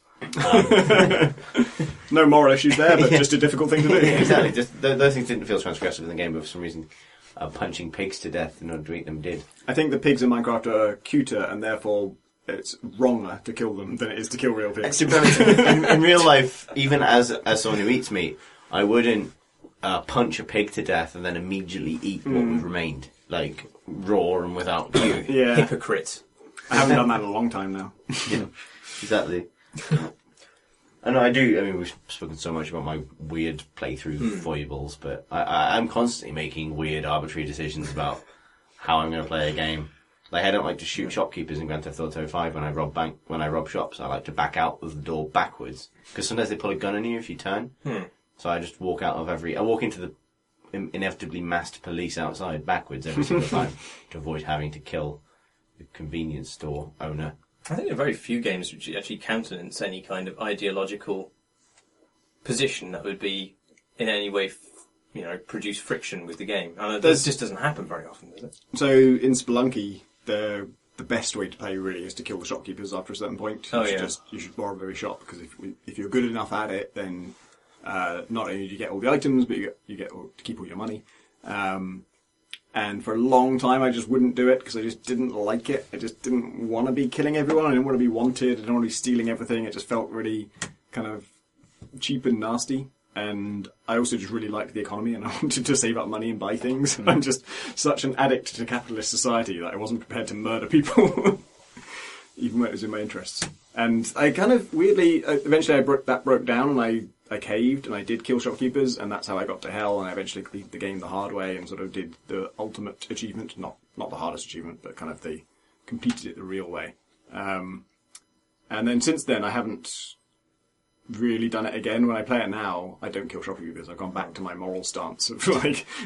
No moral issues there, but just a difficult thing to do. Exactly. Just those things didn't feel transgressive in the game, but for some reason, punching pigs to death in order to eat them did. I think the pigs in Minecraft are cuter, and therefore it's wronger to kill them than it is to kill real pigs. In real life, even as someone who eats meat, I wouldn't punch a pig to death and then immediately eat what was remained, like raw and without you. Yeah, Hypocrite. I haven't done that in a long time now. Yeah, exactly. I know I do. I mean, we've spoken so much about my weird playthrough foibles, but I'm constantly making weird, arbitrary decisions about how I'm going to play a game. Like, I don't like to shoot shopkeepers in Grand Theft Auto 5 when I rob shops. I like to back out of the door backwards because sometimes they pull a gun on you if you turn. So I just walk out of I walk into the inevitably massed police outside backwards every single time to avoid having to kill the convenience store owner. I think there are very few games which actually countenance any kind of ideological position that would be in any way, produce friction with the game. And this just doesn't happen very often, does it? So in Spelunky, the best way to play really is to kill the shopkeepers after a certain point. You should rob every shop, because if you're good enough at it, then not only do you get all the items, but you get to keep all your money. And for a long time, I just wouldn't do it because I just didn't like it. I just didn't want to be killing everyone. I didn't want to be wanted. I didn't want to be stealing everything. It just felt really kind of cheap and nasty. And I also just really liked the economy, and I wanted to save up money and buy things. I'm just such an addict to capitalist society that I wasn't prepared to murder people, even when it was in my interests. And I kind of weirdly, eventually that broke down, and I caved, and I did kill shopkeepers, and that's how I got to hell, and I eventually completed the game the hard way and sort of did the ultimate achievement, not the hardest achievement, but kind of completed it the real way. And then since then, I haven't really done it again. When I play it now, I don't kill shopkeepers. I've gone back to my moral stance of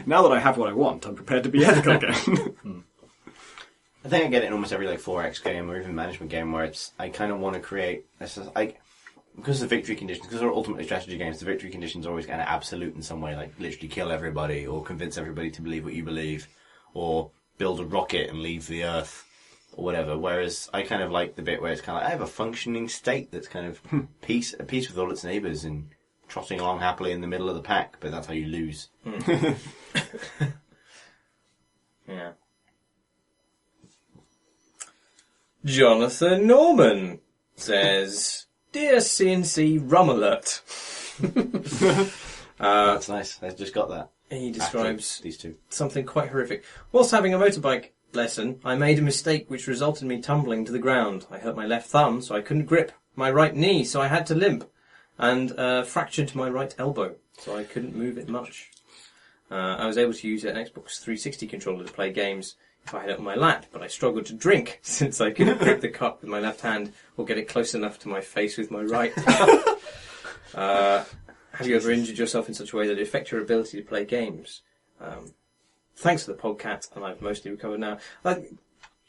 now that I have what I want, I'm prepared to be ethical again. I think I get it in almost every 4X game or even management game where I kind of want to create because of the victory conditions, because they're ultimately strategy games, the victory conditions are always kind of absolute in some way, like literally kill everybody or convince everybody to believe what you believe or build a rocket and leave the Earth or whatever. Whereas I kind of like the bit where it's kind of I have a functioning state that's kind of at peace with all its neighbours and trotting along happily in the middle of the pack, but that's how you lose. Yeah. Jonathan Norman says, "Dear CNC Rum Alert." That's nice. I just got that. He describes these two something quite horrific. Whilst having a motorbike lesson, I made a mistake which resulted in me tumbling to the ground. I hurt my left thumb, so I couldn't grip my right knee, so I had to limp, and fractured my right elbow, so I couldn't move it much. I was able to use an Xbox 360 controller to play games if I had it on my lap, but I struggled to drink since I couldn't grip the cup with my left hand or get it close enough to my face with my right. Have you ever injured yourself in such a way that it affects your ability to play games? Thanks for the podcast, and I've mostly recovered now.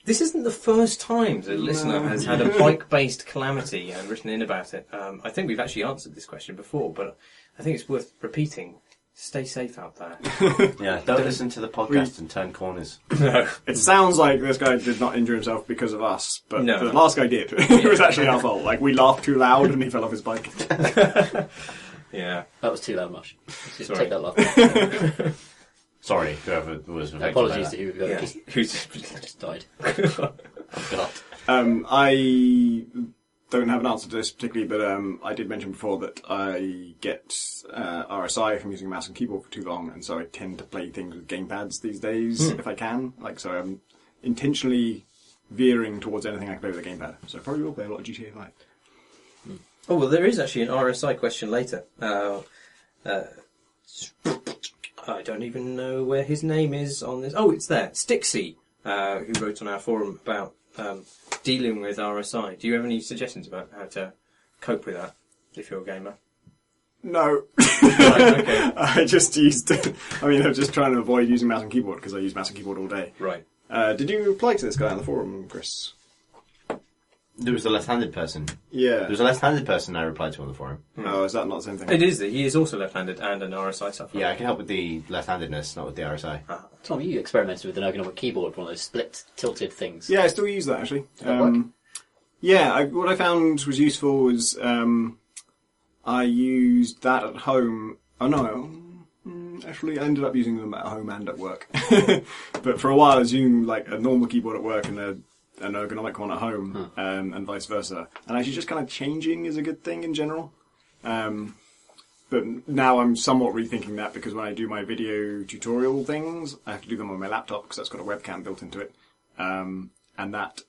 This isn't the first time that a listener has had a bike-based calamity and written in about it. I think we've actually answered this question before, but I think it's worth repeating. Stay safe out there. Yeah, don't listen to the podcast and turn corners. No. It sounds like this guy did not injure himself because of us, but No. the last guy did. It was actually our fault. We laughed too loud and he fell off his bike. Yeah. That was too loud, Marsh. Just Sorry. take that laugh. Sorry, whoever was affected Apologies by to that. who Yeah. just died. Oh, God. I don't have an answer to this particularly, but I did mention before that I get RSI from using a mouse and keyboard for too long, and so I tend to play things with gamepads these days if I can. So I'm intentionally veering towards anything I can play with a gamepad. So I probably will play a lot of GTA 5. Oh, well, there is actually an RSI question later. I don't even know where his name is on this. Oh, it's there. Stixie, who wrote on our forum about dealing with RSI. Do you have any suggestions about how to cope with that if you're a gamer? No. Right, okay. I'm just trying to avoid using mouse and keyboard because I use mouse and keyboard all day. Right. Did you reply to this guy on the forum, Chris? There was a left-handed person. Yeah. There was a left-handed person I replied to on the forum. Oh, is that not the same thing? It is. He is also left-handed and an RSI sufferer. Yeah, I can help with the left-handedness, not with the RSI. Tom, you experimented with an ergonomic keyboard, one of those split tilted things. Yeah, I still use that actually. Does that work? Yeah, what I found was useful was I used that at home. Oh no, actually I ended up using them at home and at work. But for a while I was using like a normal keyboard at work and an ergonomic one at home, and vice versa. And actually just kind of changing is a good thing in general. But now I'm somewhat rethinking that because when I do my video tutorial things, I have to do them on my laptop because that's got a webcam built into it. And that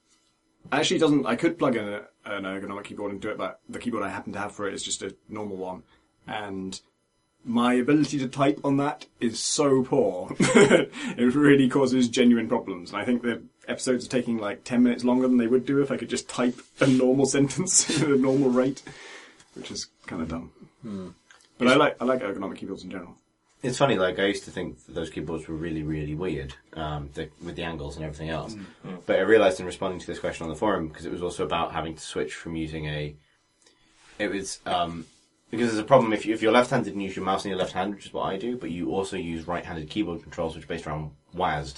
actually doesn't... I could plug in an ergonomic keyboard into it, but the keyboard I happen to have for it is just a normal one. And my ability to type on that is so poor. It really causes genuine problems. And I think the episodes are taking like 10 minutes longer than they would do if I could just type a normal sentence at a normal rate, which is kind of dumb. But I like ergonomic keyboards in general. It's funny, like, I used to think that those keyboards were really, really weird, with the angles and everything else. But I realised in responding to this question on the forum, because it was also about having to switch from using because there's a problem if you're left-handed and use your mouse in your left hand, which is what I do, but you also use right-handed keyboard controls, which are based around WASD.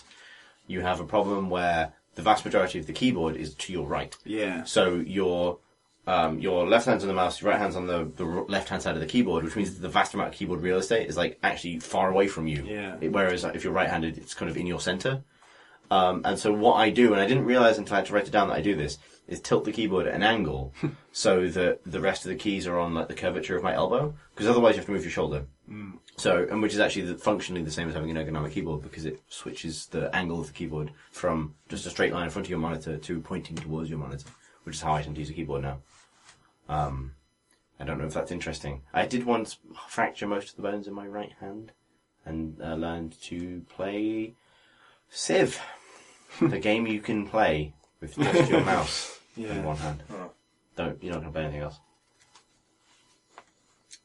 You have a problem where the vast majority of the keyboard is to your right. Yeah. So your left hand's on the mouse, your right hand's on the left-hand side of the keyboard, which means that the vast amount of keyboard real estate is like actually far away from you. Yeah. Whereas if you're right-handed, it's kind of in your center. And so what I do, and I didn't realize until I had to write it down that I do this, is tilt the keyboard at an angle so that the rest of the keys are on like the curvature of my elbow, because otherwise you have to move your shoulder. So, and which is actually functionally the same as having an ergonomic keyboard, because it switches the angle of the keyboard from just a straight line in front of your monitor to pointing towards your monitor, which is how I tend to use a keyboard now. I don't know if that's interesting. I did once fracture most of the bones in my right hand and learned to play Civ, the game you can play with just your mouse in one hand. You're not going to play anything else.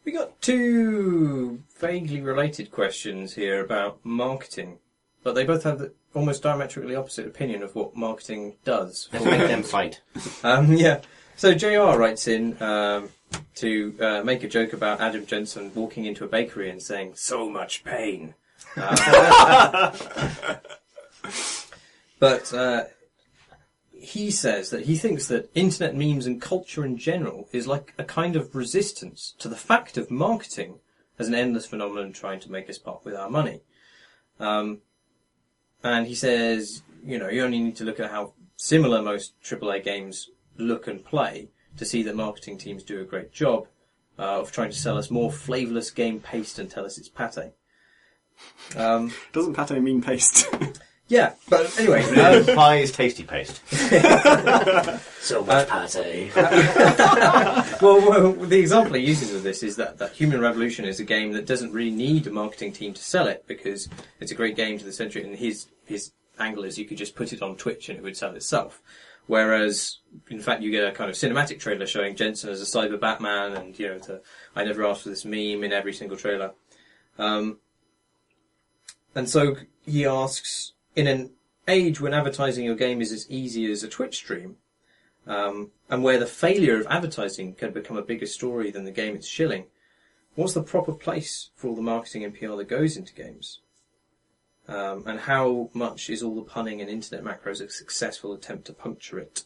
We got two vaguely related questions here about marketing, but they both have the almost diametrically opposite opinion of what marketing does. Let's make them fight. Yeah. So JR writes in to make a joke about Adam Jensen walking into a bakery and saying, "So much pain." But he says that he thinks that internet memes and culture in general is like a kind of resistance to the fact of marketing as an endless phenomenon trying to make us part with our money. And he says, you only need to look at how similar most AAA games look and play to see that marketing teams do a great job of trying to sell us more flavourless game paste and tell us it's pate. Doesn't pate mean paste? Yeah, but anyway. Pie is tasty paste. So much pate. well, the example he uses of this is that Human Revolution is a game that doesn't really need a marketing team to sell it, because it's a great game to the century, and his angle is you could just put it on Twitch and it would sell itself. Whereas, in fact, you get a kind of cinematic trailer showing Jensen as a cyber Batman, and I never asked for this meme in every single trailer. And so he asks, in an age when advertising your game is as easy as a Twitch stream, and where the failure of advertising can become a bigger story than the game it's shilling, what's the proper place for all the marketing and PR that goes into games? And how much is all the punning and internet macros a successful attempt to puncture it?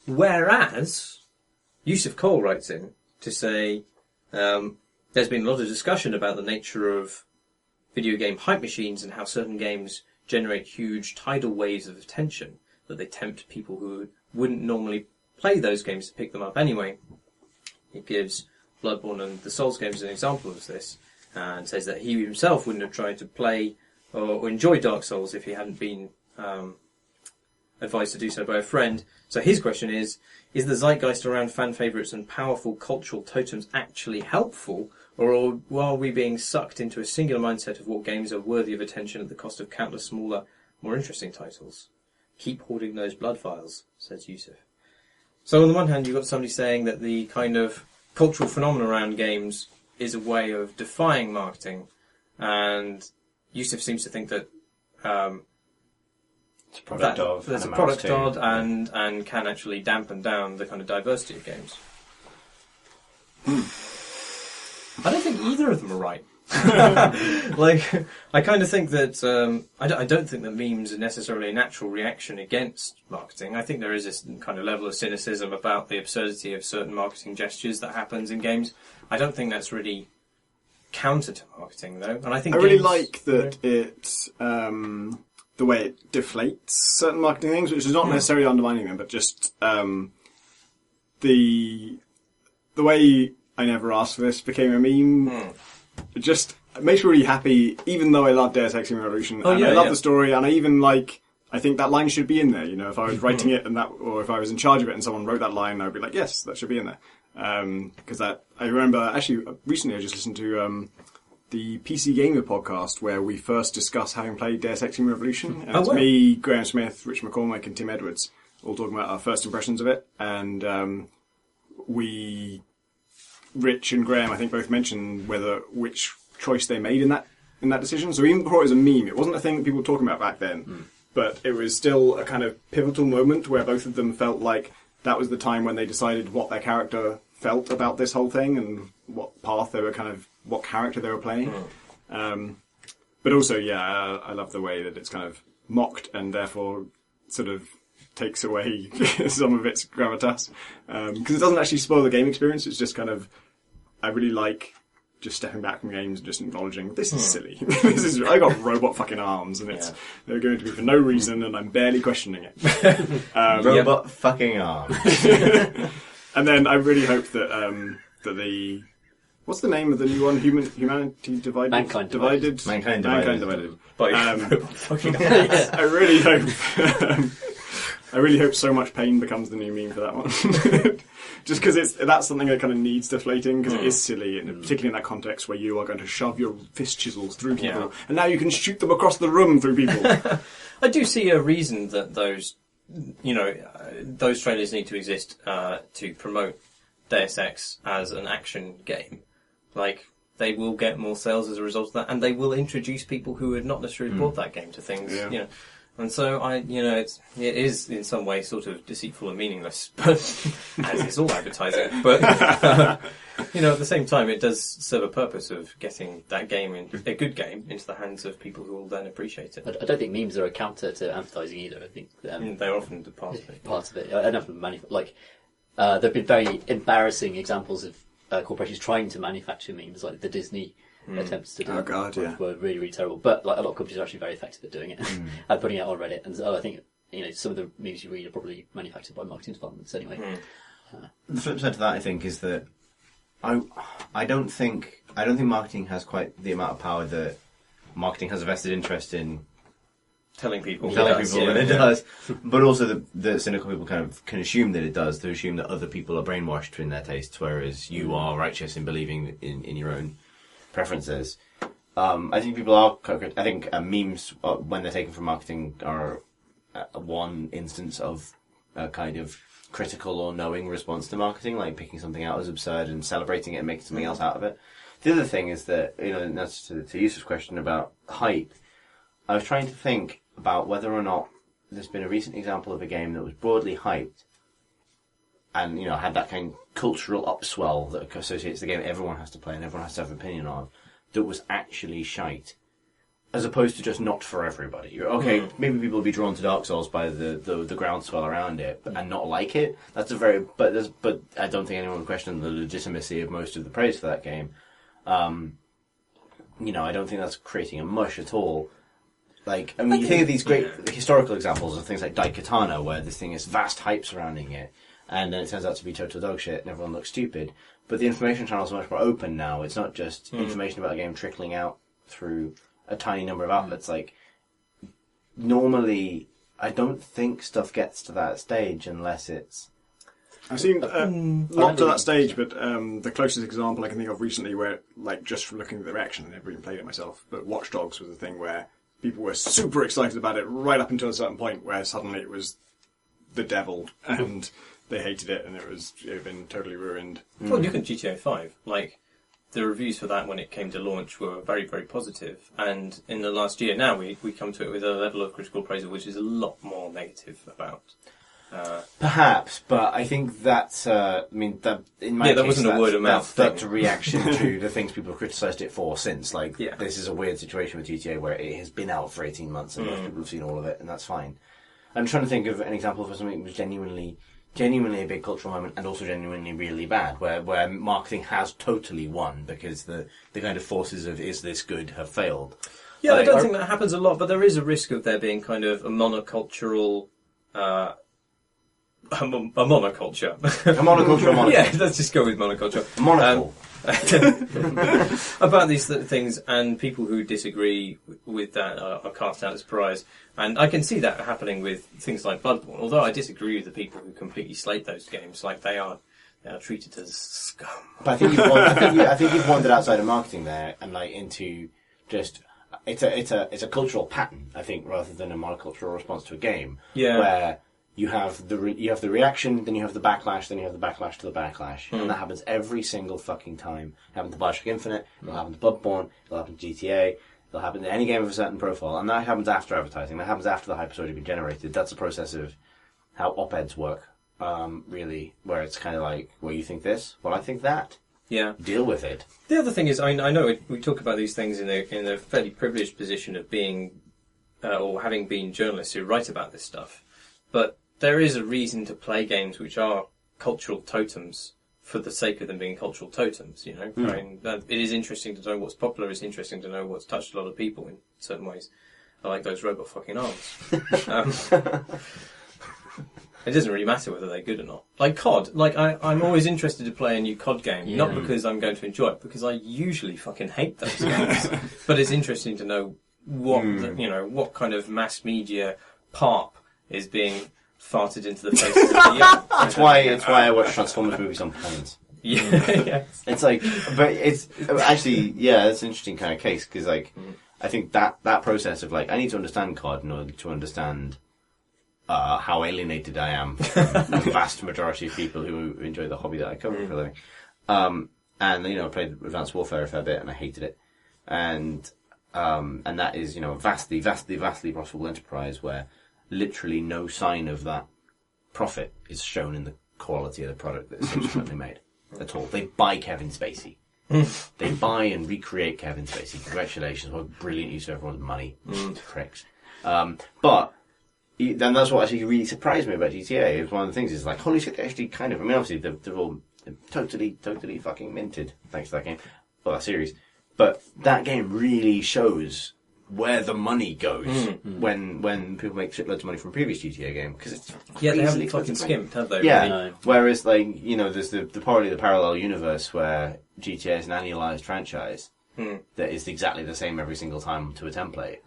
Whereas, Yusuf Cole writes in to say, there's been a lot of discussion about the nature of video game hype machines and how certain games generate huge tidal waves of attention, that they tempt people who wouldn't normally play those games to pick them up anyway. He gives Bloodborne and the Souls games as an example of this, and says that he himself wouldn't have tried to play or enjoy Dark Souls if he hadn't been advised to do so by a friend. So his question is the zeitgeist around fan favourites and powerful cultural totems actually helpful, or are we being sucked into a singular mindset of what games are worthy of attention at the cost of countless smaller, more interesting titles? Keep hoarding those blood vials, says Yusuf. So on the one hand, you've got somebody saying that the kind of cultural phenomenon around games is a way of defying marketing, and Yusuf seems to think that it's a product of, there's a product of, and can actually dampen down the kind of diversity of games. I don't think either of them are right. Like, I kind of think that I don't think that memes are necessarily a natural reaction against marketing. I think there is this kind of level of cynicism about the absurdity of certain marketing gestures that happens in games. I don't think that's really counter to marketing, though. And I think I really games, like that it the way it deflates certain marketing things, which is not necessarily undermining them, but just the way I Never Asked for This became a meme. It just makes me really happy, even though I love Deus Ex Human Revolution, and I love the story, and I even I think that line should be in there. You know, if I was writing it or if I was in charge of it and someone wrote that line, I'd be like, yes, that should be in there. Because I remember, actually, recently I just listened to the PC Gamer podcast where we first discussed having played Deus Ex Human Revolution. And it's me, Graham Smith, Rich McCormick, and Tim Edwards all talking about our first impressions of it. And Rich and Graham, I think, both mentioned which choice they made in that decision. So even before it was a meme, it wasn't a thing that people were talking about back then. But it was still a kind of pivotal moment where both of them felt like that was the time when they decided what their character felt about this whole thing and what path they were what character they were playing. But also, I love the way that it's kind of mocked and therefore sort of takes away some of its gravitas. Because it doesn't actually spoil the game experience, it's just kind of, I really like just stepping back from games and just acknowledging, this is silly. I got robot fucking arms and they're going to be for no reason and I'm barely questioning it. Robot fucking arms. And then I really hope that what's the name of the new one? Humanity Divided? Mankind Divided. Mankind Divided. Fucking arms. I really hope So Much Pain becomes the new meme for that one. Just because that's something that kind of needs deflating, because it is silly, and particularly in that context where you are going to shove your fist chisels through people, and now you can shoot them across the room through people. I do see a reason that those trailers need to exist to promote Deus Ex as an action game. Like, they will get more sales as a result of that, and they will introduce people who had not necessarily bought that game to things, you know. And so it is in some way sort of deceitful and meaningless, but as is all advertising. But at the same time, it does serve a purpose of getting that game, a good game, into the hands of people who will then appreciate it. I don't think memes are a counter to advertising either. I think they're often the part of it. Part of it. I know from there've been very embarrassing examples of corporations trying to manufacture memes, like the Disney attempts to do it were really, really terrible. But a lot of companies are actually very effective at doing it, at putting it on Reddit. And I think some of the memes you read are probably manufactured by marketing departments anyway. The flip side to that, I think, is that I don't think marketing has quite the amount of power that marketing has a vested interest in telling people that it does. But also the cynical people kind of can assume that it does, to assume that other people are brainwashed in their tastes, whereas you are righteous in believing in your own preferences. I think people are. I think memes, when they're taken from marketing, are one instance of a kind of critical or knowing response to marketing, like picking something out as absurd and celebrating it and making something else out of it. The other thing is that, and that's to Yusuf's question about hype. I was trying to think about whether or not there's been a recent example of a game that was broadly hyped and, had that kind of cultural upswell that associates the game everyone has to play and everyone has to have an opinion on, that was actually shite, as opposed to just not for everybody. Okay, maybe people will be drawn to Dark Souls by the groundswell around it and not like it. That's but I don't think anyone would question the legitimacy of most of the praise for that game. I don't think that's creating a mush at all. You think of these great historical examples of things like Daikatana, where this thing is vast hype surrounding it, and then it turns out to be total dog shit and everyone looks stupid. But the information channels are much more open now. It's not just information about a game trickling out through a tiny number of outlets. Normally, I don't think stuff gets to that stage unless it's... I've seen, not to that stage, but the closest example I can think of recently where, just from looking at the reaction, I never even played it myself, but Watch Dogs was a thing where people were super excited about it right up until a certain point where suddenly it was the devil and they hated it and it had been totally ruined. Well, look at GTA 5. The reviews for that when it came to launch were very, very positive. And in the last year now, we come to it with a level of critical appraisal which is a lot more negative about Perhaps, but I think that's. I mean, that in my that case, wasn't a word of mouth That's thing. a reaction to the things people have criticised it for since. Like, Yeah. this is a weird situation with GTA where it has been out for 18 months and most people have seen all of it, and that's fine. I'm trying to think of an example of something that was genuinely a big cultural moment and also genuinely really bad, where marketing has totally won because the kind of forces of "is this good" have failed. Yeah, I Like, don't think that happens a lot, but there is a risk of there being kind of a monocultural. A monoculture. A monoculture, a monoculture. Yeah, let's just go with monoculture. Monocle. About these things, and people who disagree with that are cast out as pariahs. And I can see that happening with things like Bloodborne, although I disagree with the people who completely slate those games. Like, they are treated as scum. But I think I think you've wandered outside of marketing there and like into just it's a cultural pattern, I think, rather than a monocultural response to a game. Yeah. Where you have the reaction, then you have the backlash, then you have the backlash to the backlash, and that happens every single fucking time. It happened to Bioshock Infinite, it'll happen to Bloodborne, it'll happen to GTA, it'll happen to any game of a certain profile, and that happens after advertising. That happens after the hype has already been generated. That's a process of how op-eds work, really, where it's kind of like, well, you think this, well, I think that. Yeah. Deal with it. The other thing is, I know we talk about these things in a fairly privileged position of being, or having been journalists who write about this stuff, but there is a reason to play games which are cultural totems for the sake of them being cultural totems, you know? I mean, it is interesting to know what's popular, it's interesting to know what's touched a lot of people in certain ways. I like those robot fucking arms. It doesn't really matter whether they're good or not. Like COD, I'm always interested to play a new COD game, not because I'm going to enjoy it, because I usually fucking hate those games. But it's interesting to know what, what kind of mass media parp is being farted into the faces of the young. It's why I watch Transformers movies on planes. Yeah. It's like, but it's actually, it's an interesting kind of case because, like, I think that process of like, I need to understand COD in order to understand how alienated I am from the vast majority of people who enjoy the hobby that I cover for a living. And I played Advanced Warfare a fair bit and I hated it, and that is a vastly profitable enterprise where literally no sign of that profit is shown in the quality of the product that's subsequently made at all. They buy Kevin Spacey. They buy and recreate Kevin Spacey. Congratulations, what a brilliant use of everyone's money. Pricks. But then that's what actually really surprised me about GTA. It was one of the things is like, holy shit, they actually kind of, I mean, obviously they're all totally fucking minted thanks to that game. Well, that series. But that game really shows where the money goes when people make shitloads of money from a previous GTA game, because it's they haven't fucking skimped, have they? Yeah. Really? No. Whereas, like, there's probably the parallel universe where GTA is an annualized franchise that is exactly the same every single time to a template,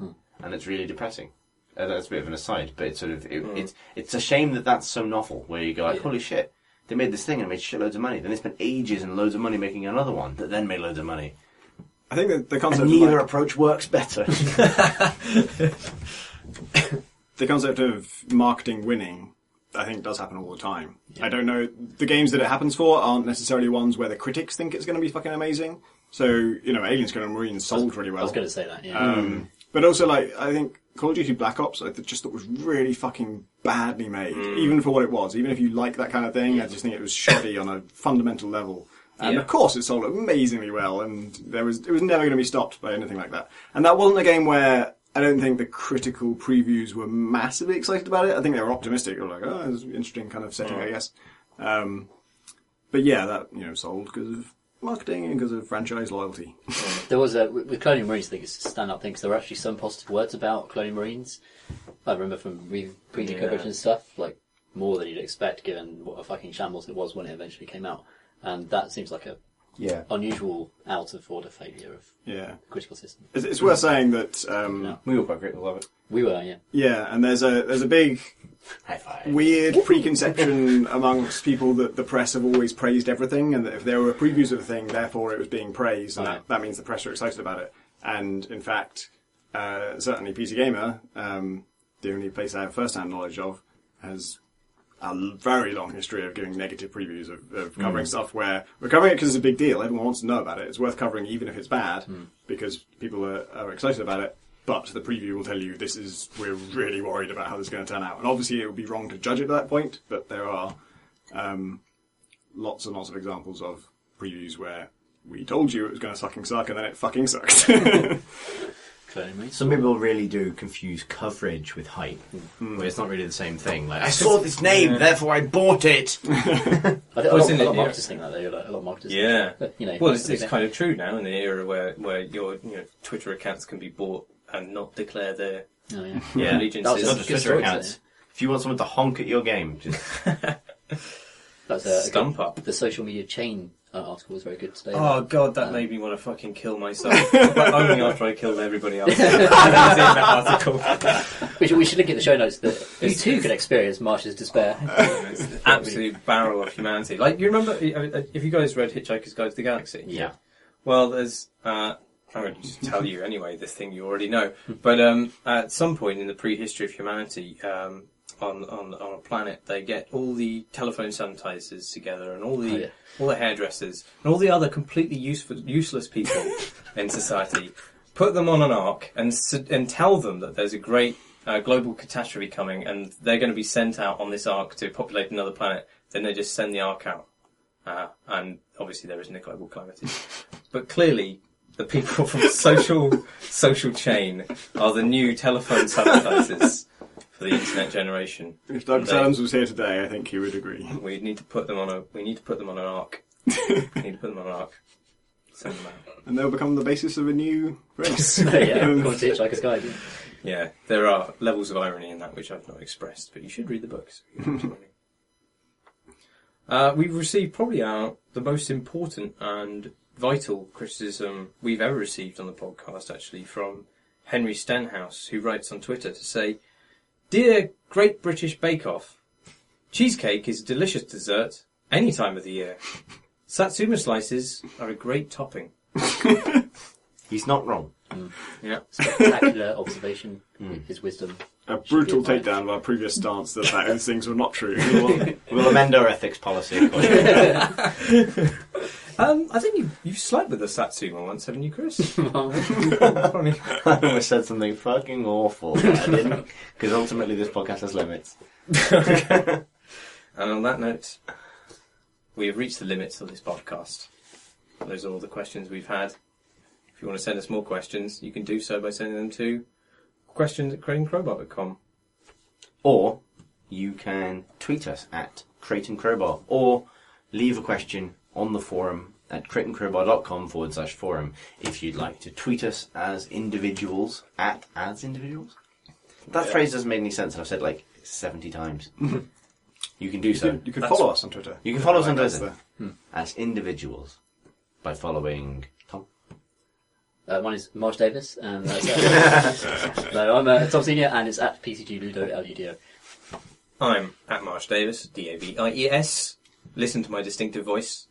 and it's really depressing. That's a bit of an aside, but it's sort of it's a shame that that's so novel. Where you go like, holy shit, they made this thing and made shitloads of money. Then they spent ages and loads of money making another one that then made loads of money. I think that the concept And neither approach works better. the concept of marketing winning, I think, does happen all the time. Yeah. I don't know, the games that it happens for aren't necessarily ones where the critics think it's going to be fucking amazing. So, Aliens Colonial Marines sold really well. I was going to say that, yeah. But also, like, I think Call of Duty Black Ops, I just thought was really fucking badly made, even for what it was. Even if you like that kind of thing, I just think it was shoddy on a fundamental level. And of course it sold amazingly well, and it was never going to be stopped by anything like that. And that wasn't a game where I don't think the critical previews were massively excited about it. I think they were optimistic. They were like, oh, it's an interesting kind of setting, I guess. But yeah, that, sold because of marketing and because of franchise loyalty. There was with Colonial Marines, I think it's a stand-up thing, because there were actually some positive words about Colonial Marines. I remember from preview coverage and stuff, like, more than you'd expect, given what a fucking shambles it was when it eventually came out. And that seems like a unusual out-of-order failure of the critical system. It's worth saying that we were quite grateful of it. We were, yeah. Yeah, and there's a big high five. Weird preconception amongst people that the press have always praised everything, and that if there were previews of the thing, therefore it was being praised, and that means the press are excited about it. And in fact, certainly PC Gamer, the only place I have first-hand knowledge of, has a very long history of giving negative previews of covering stuff where we're covering it because it's a big deal. Everyone wants to know about it. It's worth covering even if it's bad because people are excited about it. but the preview will tell you we're really worried about how this is going to turn out. And obviously it would be wrong to judge it at that point, but there are lots and lots of examples of previews where we told you it was going to fucking suck and then it fucking sucked. Some people really do confuse coverage with hype, where it's not really the same thing. Like, I saw this name, therefore I bought it. A lot of marketers think that, though. A lot of marketers Yeah. But, Well, it's kind of true now in the era where your Twitter accounts can be bought and not declare their allegiances. Not just Twitter accounts. If you want someone to honk at your game, just stump up. The social media chain article was very good today. Oh god, that made me want to fucking kill myself. But only after I killed everybody else. That article. We should link in the show notes that you too can experience Marsh's despair. It's the absolute barrel of humanity. Like, you remember, if you guys read Hitchhiker's Guide to the Galaxy? Yeah. Well, there's, I'm going to just tell you anyway, this thing you already know. But at some point in the prehistory of humanity, on a planet, they get all the telephone sanitizers together and all the hairdressers and all the other completely useless people in society, put them on an ark and tell them that there's a great global catastrophe coming and they're going to be sent out on this ark to populate another planet. Then they just send the ark out, and obviously there isn't a global calamity. But clearly, the people from social chain are the new telephone sanitizers for the internet generation. If Doug Adams was here today, I think he would agree. We need to put them on an ark. We need to put them on an ark. Send them out. And they'll become the basis of a new race. According to Hitchhiker's Guide. Yeah, there are levels of irony in that which I've not expressed, but you should read the books. We've received probably the most important and vital criticism we've ever received on the podcast, actually, from Henry Stenhouse, who writes on Twitter to say, "Dear Great British Bake Off, cheesecake is a delicious dessert any time of the year. Satsuma slices are a great topping." he's not wrong. Yeah. Spectacular observation, his wisdom. A brutal takedown of our previous stance that those things were not true. We'll amend our ethics policy accordingly. I think you've slept with a Satsuma once, haven't you, Chris? I almost said something fucking awful, but I didn't, because ultimately this podcast has limits. And on that note, we have reached the limits of this podcast. Those are all the questions we've had. If you want to send us more questions, you can do so by sending them to questions@crateandcrowbar.com. Or you can tweet us at Crate and Crowbar, or leave a question on the forum at crateandcrowbar.com/forum if you'd like to tweet us as individuals, as individuals. That phrase doesn't make any sense. I've said like 70 times. You can do so. You can follow us on Twitter. You can follow us on Twitter as individuals by following Tom. Mine is Marsh Davis, and no, I'm Tom Senior, and it's at PCG Ludo LUDO. I'm at Marsh Davis, DAVIES. Listen to my distinctive voice.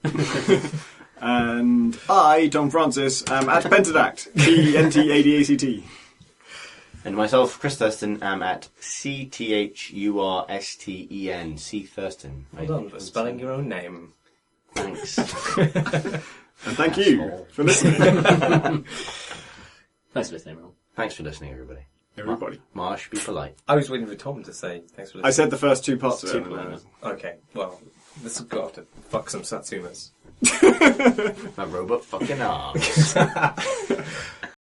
And I, Tom Francis, am at Pentadact, PENTADACT. And myself, Chris Thurston, am at CTHURSTEN, C Thurston. Well done for spelling your own name. Thanks. And thank you for listening. Thanks for listening, everyone. Thanks for listening, everybody. Everybody. Marsh, be polite. I was waiting for Tom to say thanks for listening. I said the first two parts of it. Okay, well, this has got to fuck some Satsumas. My robot fucking arms.